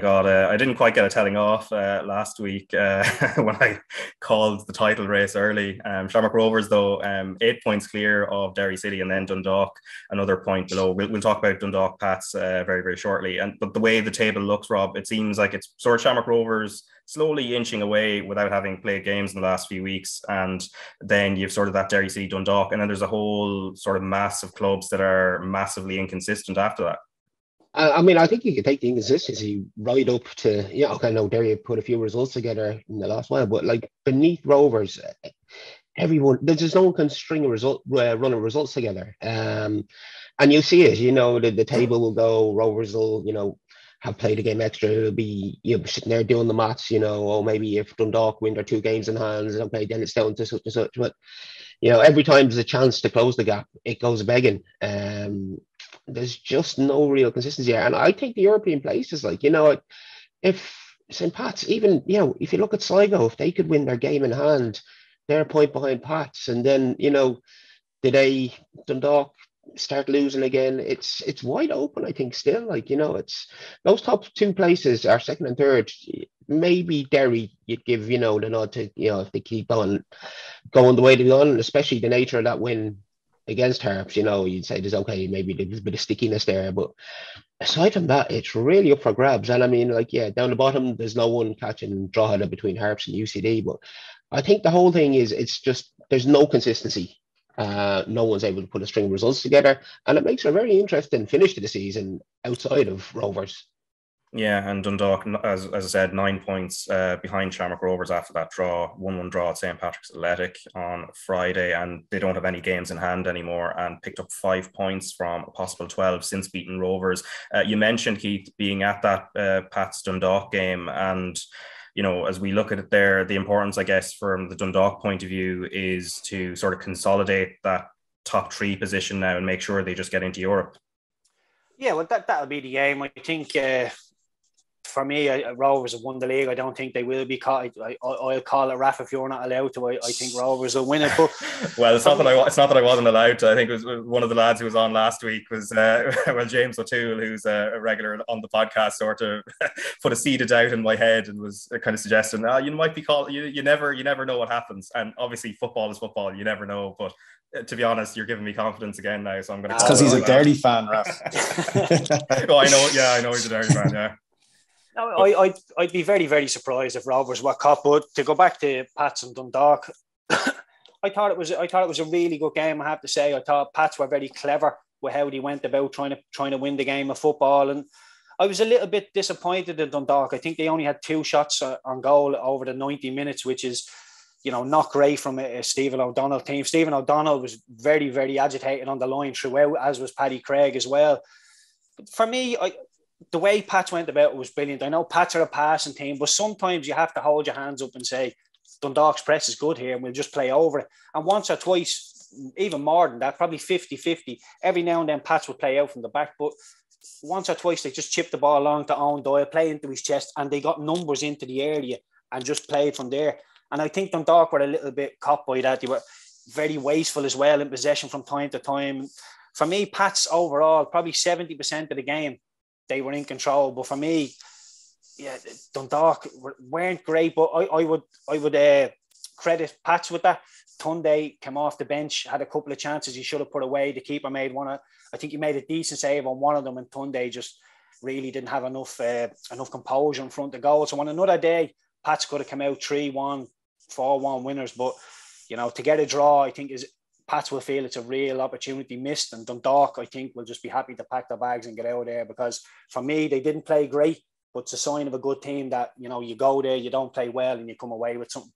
didn't quite get a telling off last week when I called the title race early. Shamrock Rovers, though, 8 points clear of Derry City, and then Dundalk, another point below. We'll talk about Dundalk Pats very, very shortly. But the way the table looks, Rob, it seems like it's sort of Shamrock Rovers slowly inching away without having played games in the last few weeks. And then you've sort of that Derry City, Dundalk, and then there's a whole sort of mass of clubs that are massively inconsistent after that. I mean, I think you can take the inconsistency right up to, I know Derry put a few results together in the last while, but like beneath Rovers, there's no one can string run of results together. And you see it, the table will go, Rovers will, have played a game extra. It'll be sitting there doing the maths, maybe if Dundalk win their 2 games in hand, okay, then it's down to such and such. But every time there's a chance to close the gap, it goes begging. There's just no real consistency here. And I think the European places, if St. Pat's, even if you look at Sligo, if they could win their game in hand, they're a point behind Pats, and then Dundalk start losing again, it's wide open. I think still, it's those top 2 places are second and third. Maybe Derry you'd give the nod to, if they keep on going the way they're going, especially the nature of that win against Harps. You'd say there's maybe there's a bit of stickiness there, but aside from that, it's really up for grabs. And I mean, down the bottom, there's no one catching Drogheda between Harps and UCD, but I think the whole thing is it's just there's no consistency. No one's able to put a string of results together, and it makes a very interesting finish to the season outside of Rovers. Yeah, and Dundalk, as I said, 9 points behind Shamrock Rovers after that draw, 1-1 draw at St. Patrick's Athletic on Friday, and they don't have any games in hand anymore and picked up 5 points from a possible 12 since beating Rovers. You mentioned, Keith, being at that Pats Dundalk game, and you know, as we look at it there, the importance, I guess, from the Dundalk point of view is to sort of consolidate that top 3 position now and make sure they just get into Europe. Yeah, well, that'll be the aim. I think for me, Rovers have won the league. I don't think they will be caught. I'll call it, Raf, if you're not allowed to. I think Rovers will win it. But well, it's not that I wasn't allowed to. I think it was one of the lads who was on last week was James O'Toole, who's a regular on the podcast, sort of put a seed of doubt in my head and was kind of suggesting, you might be called. You never know what happens. And obviously, football is football. You never know, but. To be honest, you're giving me confidence again now, so I'm going to. Because he's a Derry fan, Raf. Oh, I know. Yeah, I know he's a Derry fan. Yeah. No, I'd be very, very surprised if Rovers were caught. But to go back to Pats and Dundalk, I thought it was a really good game. I have to say, I thought Pats were very clever with how they went about trying to win the game of football, and I was a little bit disappointed in Dundalk. I think they only had 2 shots on goal over the 90 minutes, which is, you know, not great from a Stephen O'Donnell team. Stephen O'Donnell was very, very agitated on the line throughout, as was Paddy Craig as well. But for me, the way Pats went about it was brilliant. I know Pats are a passing team, but sometimes you have to hold your hands up and say, Dundalk's press is good here and we'll just play over it. And once or twice, even more than that, probably 50-50, every now and then Pats would play out from the back, but once or twice they just chipped the ball along to Owen Doyle, play into his chest, and they got numbers into the area and just played from there. And I think Dundalk were a little bit caught by that. They were very wasteful as well in possession from time to time. For me, Pats overall, probably 70% of the game, they were in control. But for me, yeah, Dundalk weren't great. But I would credit Pats with that. Tunde came off the bench, had a couple of chances he should have put away. The keeper made one. I think he made a decent save on one of them, and Tunde just really didn't have enough composure in front of goal. So on another day, Pats could have come out 3-1. 4-1 winners, but you know, to get a draw, I think Pats will feel it's a real opportunity missed, and Dundalk, I think, will just be happy to pack their bags and get out of there, because for me, they didn't play great, but it's a sign of a good team that, you know, you go there, you don't play well, and you come away with something.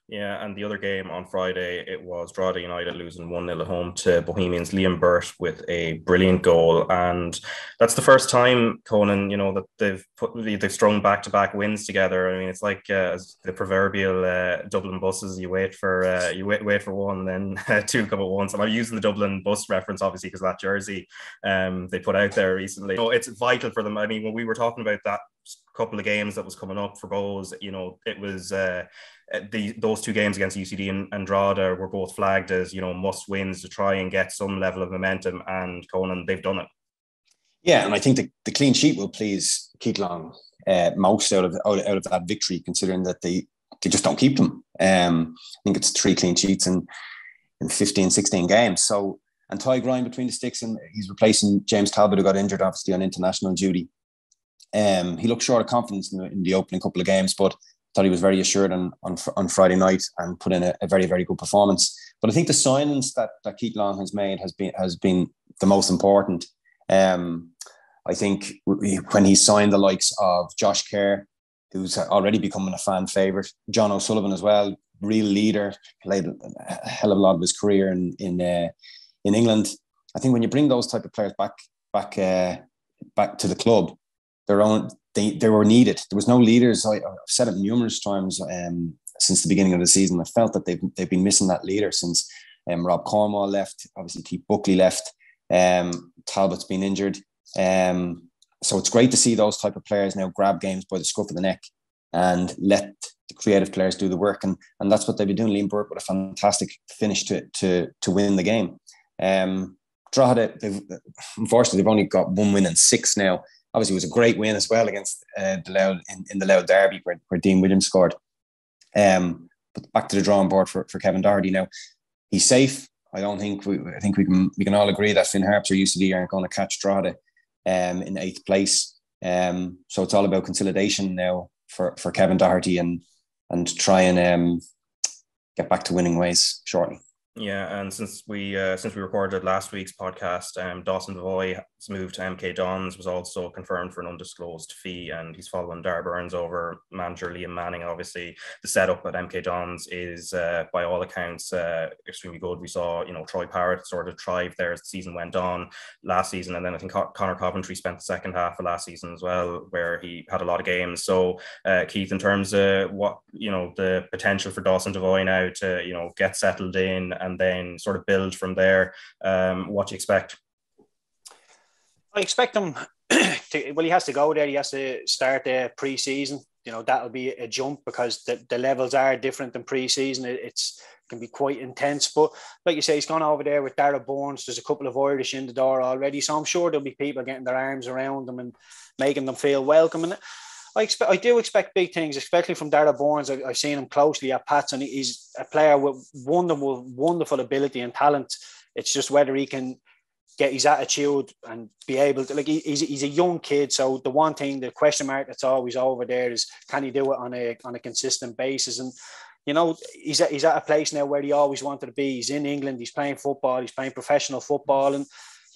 Yeah, and the other game on Friday, it was Drogheda United losing 1-0 at home to Bohemians. Liam Burt with a brilliant goal, and that's the first time, Conan, you know, that they've strung back-to-back wins together. I mean, it's like the proverbial Dublin buses. You wait for one, then 2 come at once. And I'm using the Dublin bus reference obviously because of that jersey they put out there recently. So it's vital for them. I mean, when we were talking about that couple of games that was coming up for Bohs, you know, it was those 2 games against UCD and Drogheda were both flagged as, you know, must wins to try and get some level of momentum, and Conan, they've done it. Yeah, and I think the clean sheet will please Keith Long most out of that victory, considering that they just don't keep them. I think it's 3 clean sheets in 15, 16 games. So, and Ty Grime between the sticks, and he's replacing James Talbot, who got injured obviously on international duty. He looked short of confidence in the opening couple of games, but thought he was very assured on Friday night and put in a very, very good performance. But I think the signings that Keith Long has made has been the most important. I think when he signed the likes of Josh Kerr, who's already becoming a fan favourite, John O'Sullivan as well, real leader, played a hell of a lot of his career in England. I think when you bring those type of players back to the club, they were needed. There was no leaders. I've said it numerous times since the beginning of the season. I felt that they've been missing that leader since Rob Cornwall left. Obviously, Keith Buckley left. Talbot's been injured. So it's great to see those type of players now grab games by the scruff of the neck and let the creative players do the work. And that's what they've been doing. Liam Burt with a fantastic finish to win the game. Drogheda, unfortunately, they've only got 1 win and 6 now. Obviously, it was a great win as well against the Louth in the Louth derby where Dean Williams scored. But back to the drawing board for Kevin Doherty now. He's safe. I think we can all agree that Finn Harps or UCD aren't going to catch Drogheda in 8th place. So it's all about consolidation now for Kevin Doherty and try and get back to winning ways shortly. Yeah, and since we recorded last week's podcast, Dawson Devoy's move to MK Dons was also confirmed for an undisclosed fee, and he's following Darragh Burns over. Manager Liam Manning. Obviously, the setup at MK Dons is, by all accounts, extremely good. We saw, Troy Parrott sort of thrive there as the season went on last season, and then I think Conor Coventry spent the second half of last season as well, where he had a lot of games. So, Keith, in terms of what the potential for Dawson Devoy now to get settled in and then sort of build from there. What do you expect? I expect him he has to go there. He has to start the pre-season. That'll be a jump because the levels are different than pre-season. It can be quite intense. But like you say, he's gone over there with Darragh Burns. There's a couple of Irish in the door already. So I'm sure there'll be people getting their arms around them and making them feel welcome. And I do expect big things, especially from Darragh Burns. I've seen him closely at Pats, and he's a player with wonderful ability and talent. It's just whether he can get his attitude and be able to, he's a young kid. So the question mark that's always over there is, can he do it on a consistent basis? And he's at a place now where he always wanted to be. He's in England. He's playing football. He's playing professional football, and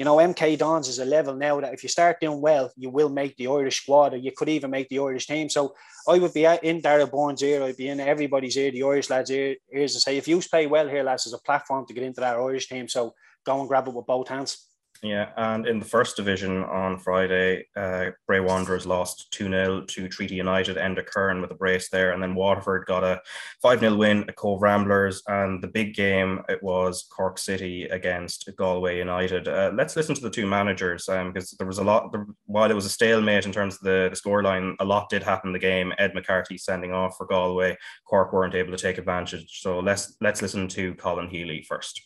MK Dons is a level now that if you start doing well, you will make the Irish squad, or you could even make the Irish team. So I would be in Darragh Burns' ear, I'd be in everybody's ear, the Irish lads' ears, and say, if you play well here, lads, there's a platform to get into that Irish team. So go and grab it with both hands. Yeah, and in the first division on Friday, Bray Wanderers lost 2-0 to Treaty United, Enda Curran with a brace there, and then Waterford got a 5-0 win at Cove Ramblers, and the big game, it was Cork City against Galway United. Let's listen to the two managers, because there was a lot, while it was a stalemate in terms of the scoreline, a lot did happen in the game. Ed McCarthy sending off for Galway. Cork weren't able to take advantage, so let's listen to Colin Healy first.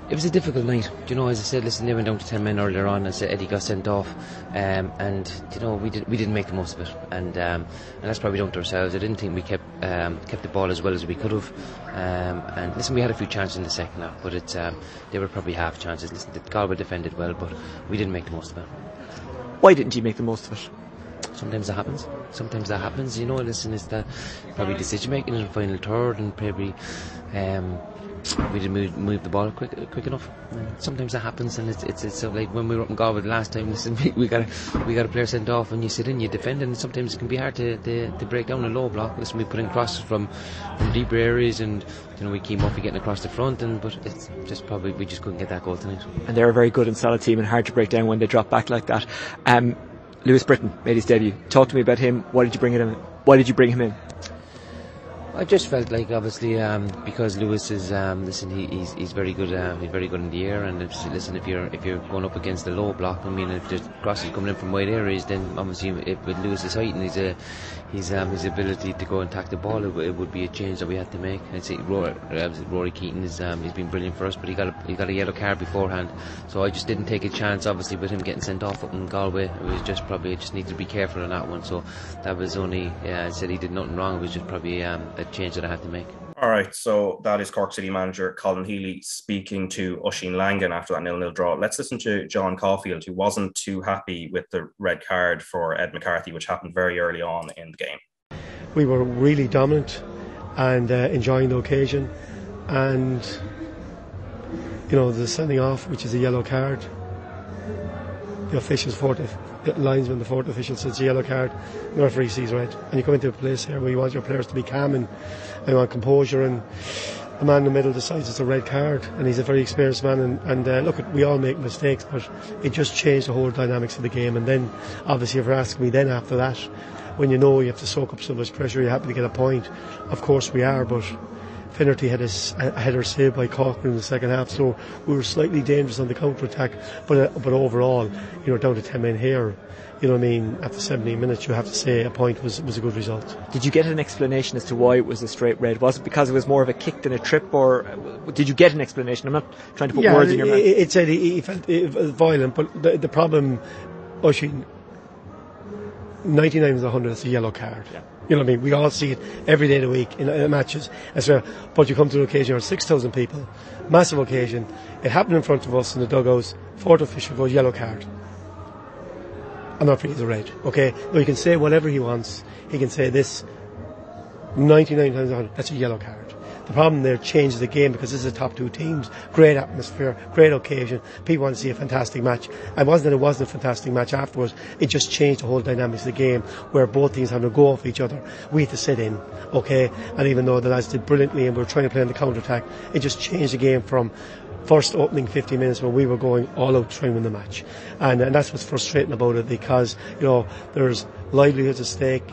It was a difficult night. As I said, they went down to 10 men earlier on, and Eddie got sent off, and we didn't make the most of it, and that's probably down to ourselves. I didn't think we kept the ball as well as we could have, and listen, we had a few chances in the second half, but they were probably half chances. Listen, Galway defended well, but we didn't make the most of it. Why didn't you make the most of it? Sometimes that happens. Listen, it's probably decision making in the final third, and probably we didn't move the ball quick enough. Sometimes that happens, and it's like when we were up in Galway the last time. Listen, we got a player sent off, and you sit in, you defend, and sometimes it can be hard to break down a low block. Listen, we put in crosses from deeper areas, and we came up getting across the front, but it's just probably we just couldn't get that goal tonight. And they're a very good and solid team, and hard to break down when they drop back like that. Lewis Britton made his debut. Talk to me about him. Why did you bring him in? I just felt like, obviously, because Lewis is he's very good. He's very good in the air, and if you're going up against the low block, if the crosses coming in from wide areas, then obviously with Lewis's height and his ability to go and tack the ball, it would be a change that we had to make. I'd say Rory Keaton he's been brilliant for us, but he got a yellow card beforehand, so I just didn't take a chance. Obviously, with him getting sent off up in Galway, it was just probably I just needed to be careful on that one. So that was only I said he did nothing wrong. It was just probably a change that I had to make. All right, so that is Cork City manager Colin Healy speaking to Oisín Langan after that 0-0 draw. Let's listen to John Caulfield, who wasn't too happy with the red card for Ed McCarthy, which happened very early on in the game. We were really dominant and enjoying the occasion, and the sending off, which is a yellow card, the officials linesman, the fourth official says yellow card, the referee sees red, and you come into a place here where you want your players to be calm and you want composure, and the man in the middle decides it's a red card, and he's a very experienced man, and look, we all make mistakes, but it just changed the whole dynamics of the game. And then obviously if you're asking me then after that, when you know you have to soak up so much pressure, you're happy to get a point, of course we are, but Finnerty had a header saved by Cork in the second half, so we were slightly dangerous on the counter-attack, but overall, down to 10 men here, after 17 minutes, you have to say a point was a good result. Did you get an explanation as to why it was a straight red? Was it because it was more of a kick than a trip, or did you get an explanation? I'm not trying to put words in your mouth. It said he felt violent, but the problem, Oisín, 99 is 100, it's a yellow card. Yeah. We all see it every day of the week in matches as well. But you come to an occasion where 6,000 people, massive occasion, it happened in front of us in the dugouts, fourth official goes yellow card. I'm not freaking the red, okay? Well, he can say whatever he wants. He can say this 99 times 100, that's a yellow card. The problem there changes the game because this is the top two teams. Great atmosphere, great occasion. People want to see a fantastic match. And it wasn't a fantastic match afterwards. It just changed the whole dynamics of the game where both teams having to go off each other. We had to sit in, okay? And even though the lads did brilliantly and we were trying to play on the counter-attack, it just changed the game from first opening 15 minutes where we were going all out to try and win the match. And that's what's frustrating about it because, there's livelihoods at stake.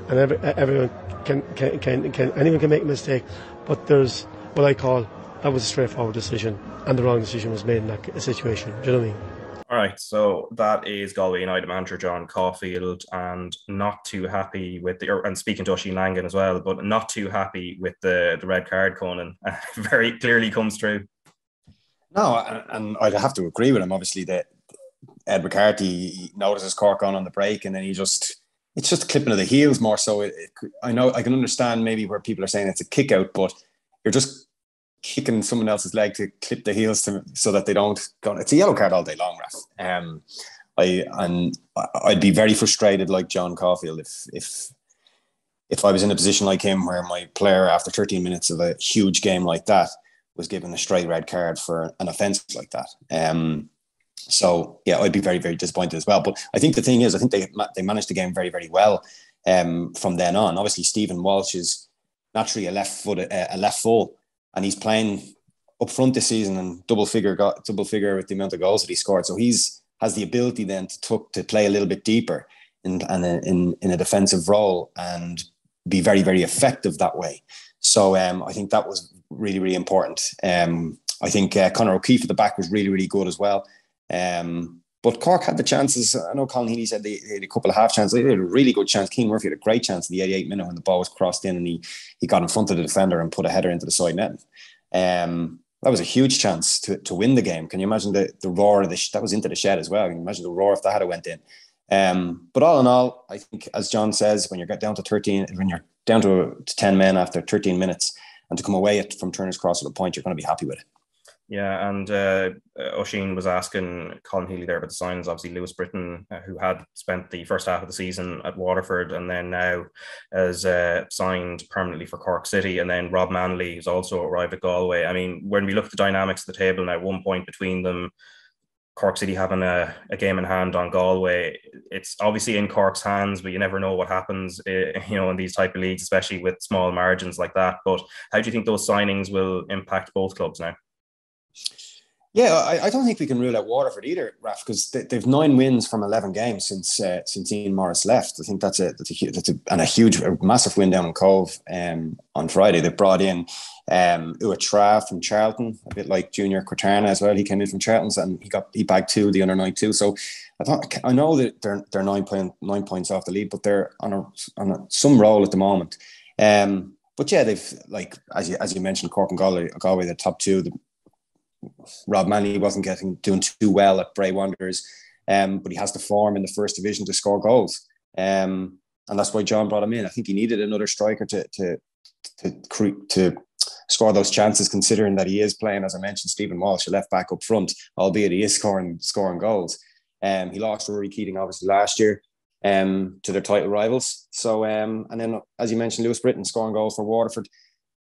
Everyone anyone can make a mistake, but there's what I call that was a straightforward decision and the wrong decision was made in that situation. Do you know what I mean? All right, so that is Galway United manager John Caulfield, and not too happy with and speaking to Oisin Langan as well, but not too happy with the red card, Conan. Very clearly comes through. No, and I'd have to agree with him. Obviously, that Ed McCarthy notices Cork on the break, and then it's just clipping of the heels more so. I know I can understand maybe where people are saying it's a kick out, but you're just kicking someone else's leg to clip the heels so that they don't go. It's a yellow card all day long, Raf. I'd be very frustrated like John Caulfield if I was in a position like him where my player after 13 minutes of a huge game like that was given a straight red card for an offence like that. So yeah, I'd be very, very disappointed as well. But I think the thing is, I think they managed the game very, very well from then on. Obviously, Stephen Walsh is naturally a left full, and he's playing up front this season and double figure with the amount of goals that he scored. So has the ability then to play a little bit deeper in a defensive role and be very, very effective that way. So I think that was really, really important. I think Conor O'Keefe at the back was really, really good as well. But Cork had the chances. I know Colin Healy said they had a couple of half chances. They had a really good chance. Keane Murphy had a great chance in the 88th minute when the ball was crossed in and he got in front of the defender and put a header into the side net. That was a huge chance to win the game. Can you imagine the roar of that was into the shed as well? Can you imagine the roar if that had went in? But all in all, I think, as John says, when you're down to 10 men after 13 minutes and to come away from Turner's Cross at a point, you're going to be happy with it. Yeah, and Oisin was asking Colin Healy there about the signings. Obviously, Lewis Britton, who had spent the first half of the season at Waterford and then now has signed permanently for Cork City. And then Rob Manley, who's also arrived at Galway. I mean, when we look at the dynamics of the table now, 1 point between them, Cork City having a game in hand on Galway. It's obviously in Cork's hands, but you never know what happens, in these type of leagues, especially with small margins like that. But how do you think those signings will impact both clubs now? Yeah, I don't think we can rule out Waterford either, Raf, because they've 9 wins from 11 games since Ian Morris left. I think that's a massive win down in Cove on Friday. They brought in Ua Tra from Charlton, a bit like Junior Quintana as well. He came in from Charlton's and he bagged 2 of the under 9 too. So I know that they're 9 points off the lead, but they're on some roll at the moment. But yeah, they've, like as you mentioned, Cork and Galway, the top two. Rob Manley wasn't doing too well at Bray Wanderers, but he has the form in the first division to score goals, and that's why John brought him in. I think he needed another striker to score those chances, considering that he is playing, as I mentioned, Stephen Walsh, a left back up front, albeit he is scoring goals. He lost Rory Keating obviously last year to their title rivals. So and then, as you mentioned, Lewis Britton scoring goals for Waterford,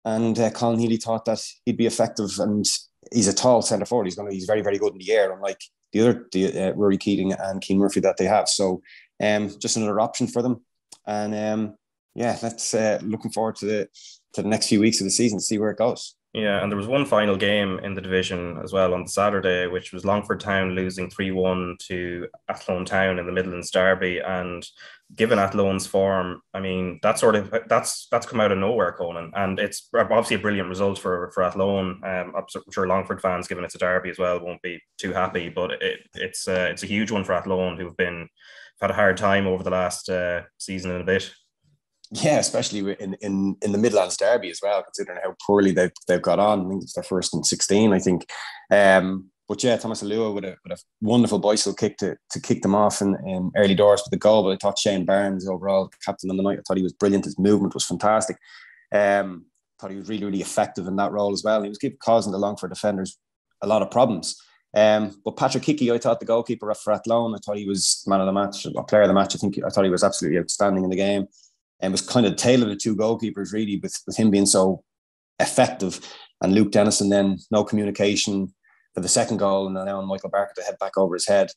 and Colin Healy thought that he'd be effective, and he's a tall centre forward. He's very, very good in the air, unlike the other Rory Keating and Keane Murphy that they have. So just another option for them. And let's looking forward to the next few weeks of the season to see where it goes. Yeah, and there was one final game in the division as well on the Saturday, which was Longford Town losing 3-1 to Athlone Town in the Midlands Derby. And given Athlone's form, I mean, that's come out of nowhere, Conan. And it's obviously a brilliant result for Athlone. I'm sure Longford fans, given it's a derby as well, won't be too happy. But it's a huge one for Athlone, who've had a hard time over the last season and a bit. Yeah, especially in the Midlands Derby as well, considering how poorly they've got on. I think it's their first in 16, I think. But yeah, Thomas Alua with a wonderful bicycle kick to kick them off in early doors for the goal. But I thought Shane Barnes, overall captain on the night, I thought he was brilliant. His movement was fantastic. Thought he was really, really effective in that role as well. He was causing the Longford defenders a lot of problems. But Patrick Hickey, I thought the goalkeeper for Athlone, I thought he was man of the match, or player of the match. I thought he was absolutely outstanding in the game. And was kind of the tale of the two goalkeepers, really, with him being so effective. And Luke Dennison then, no communication for the second goal, and allowing Michael Barker to head back over his head.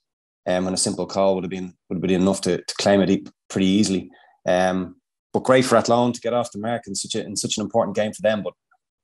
When a simple call would have been enough to claim it pretty easily. But great for Athlone to get off the mark in such an important game for them, but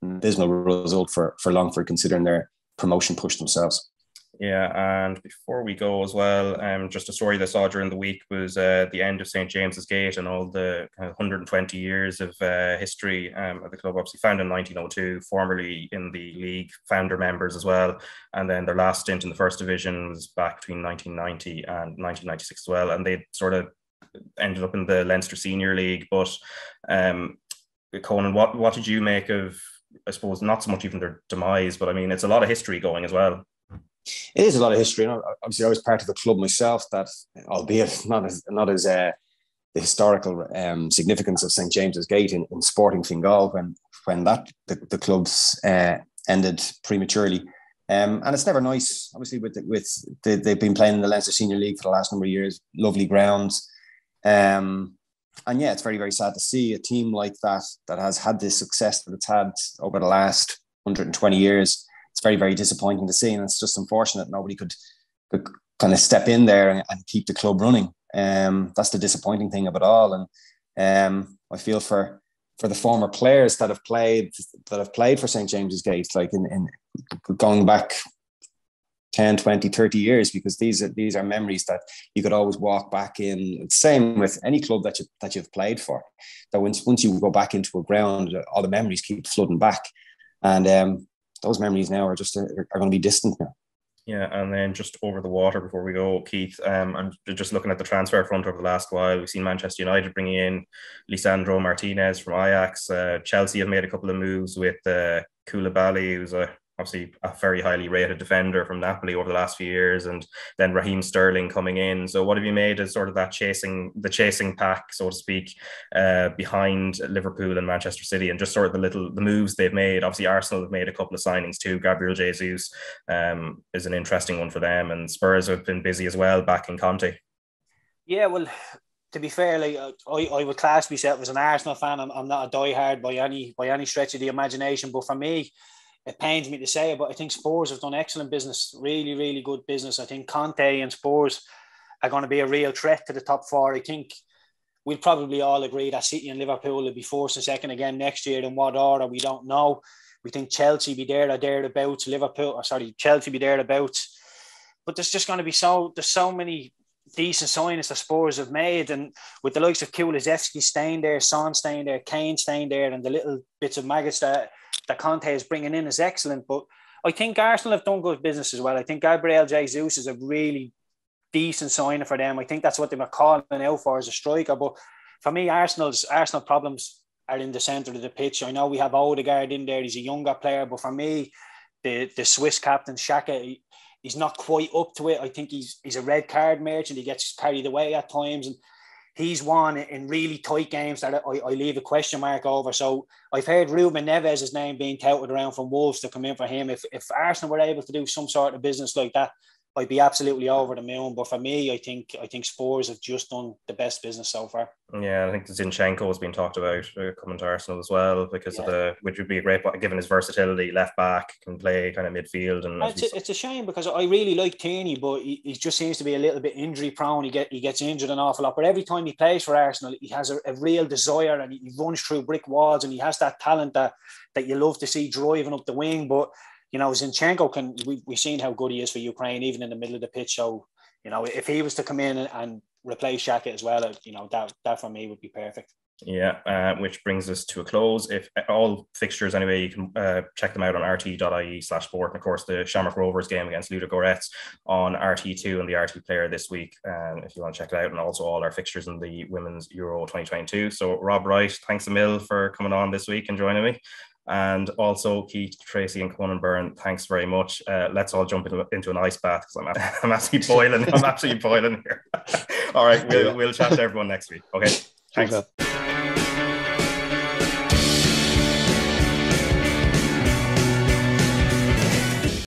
an abysmal result for Longford considering their promotion push themselves. Yeah, and before we go as well, just a story that I saw during the week was the end of St. James's Gate and all the kind of 120 years of history of the club, obviously founded in 1902, formerly in the league, founder members as well. And then their last stint in the first division was back between 1990 and 1996 as well. And they sort of ended up in the Leinster Senior League. But Conan, what did you make of, I suppose, not so much even their demise, but I mean, it's a lot of history going as well. It is a lot of history. Obviously, I was part of a club myself that, albeit not as the historical significance of St. James's Gate in Sporting Fingal when the clubs ended prematurely. And it's never nice, obviously, they've been playing in the Leinster Senior League for the last number of years, lovely grounds. And yeah, it's very, very sad to see a team like that has had this success that it's had over the last 120 years. It's very, very disappointing to see, and it's just unfortunate nobody could kind of step in there and keep the club running. That's the disappointing thing of it all. And I feel for the former players that have played for St. James's Gate, like in going back 10, 20, 30 years, because these are memories that you could always walk back in. Same with any club that you've played for. That once you go back into a ground, all the memories keep flooding back, and those memories now are going to be distant now. Yeah, and then just over the water before we go, Keith, I'm just looking at the transfer front over the last while. We've seen Manchester United bringing in Lisandro Martinez from Ajax. Chelsea have made a couple of moves with Koulibaly, who's obviously a very highly rated defender from Napoli over the last few years, and then Raheem Sterling coming in. So what have you made as sort of the chasing pack, so to speak, behind Liverpool and Manchester City, and just sort of the moves they've made? Obviously Arsenal have made a couple of signings too. Gabriel Jesus is an interesting one for them, and Spurs have been busy as well, back in Conte. Yeah, well, to be fair, like I would class myself as an Arsenal fan. I'm not a diehard by any stretch of the imagination, but for me, it pains me to say it, but I think Spurs have done excellent business, really, really good business. I think Conte and Spurs are going to be a real threat to the top four. I think we'll probably all agree that City and Liverpool will be first and second again next year. In what order, we don't know. We think Chelsea be there or thereabouts. Chelsea be thereabouts. But there's just going to be there's so many decent signings that Spurs have made, and with the likes of Kulusevski staying there, Son staying there, Kane staying there, and the little bits of maggots that Conte is bringing in is excellent. But I think Arsenal have done good business as well. I think Gabriel Jesus is a really decent signing for them. I think that's what they were calling out for as a striker. But for me, Arsenal problems are in the centre of the pitch. I know we have Odegaard in there. He's a younger player. But for me, the Swiss captain, Xhaka, he's not quite up to it. I think he's a red card merchant. He gets carried away at times. And he's one in really tight games that I leave a question mark over. So I've heard Ruben Neves' name being touted around from Wolves to come in for him. If Arsenal were able to do some sort of business like that, I'd be absolutely over the moon. But for me, I think Spurs have just done the best business so far. Yeah, I think Zinchenko has been talked about coming to Arsenal as well because of which would be a great, given his versatility, left back, can play kind of midfield. And it's a shame because I really like Tierney, but he just seems to be a little bit injury prone. He gets injured an awful lot, but every time he plays for Arsenal, he has a real desire and he runs through brick walls and he has that talent that you love to see driving up the wing. But you know, Zinchenko we've seen how good he is for Ukraine, even in the middle of the pitch. So, you know, if he was to come in and replace Xhaka as well, you know, that for me would be perfect. Yeah, which brings us to a close. If all fixtures, anyway, you can check them out on rte.ie/sport. And of course, the Shamrock Rovers game against Ludogorets on RT2 and the RT Player this week, if you want to check it out. And also all our fixtures in the Women's Euro 2022. So, Rob Wright, thanks a mil for coming on this week and joining me. And also Keith Treacy and Conan Byrne, thanks very much. Let's all jump into an ice bath because I'm absolutely boiling. I'm absolutely boiling here. All right, we'll chat to everyone next week. Okay, thanks.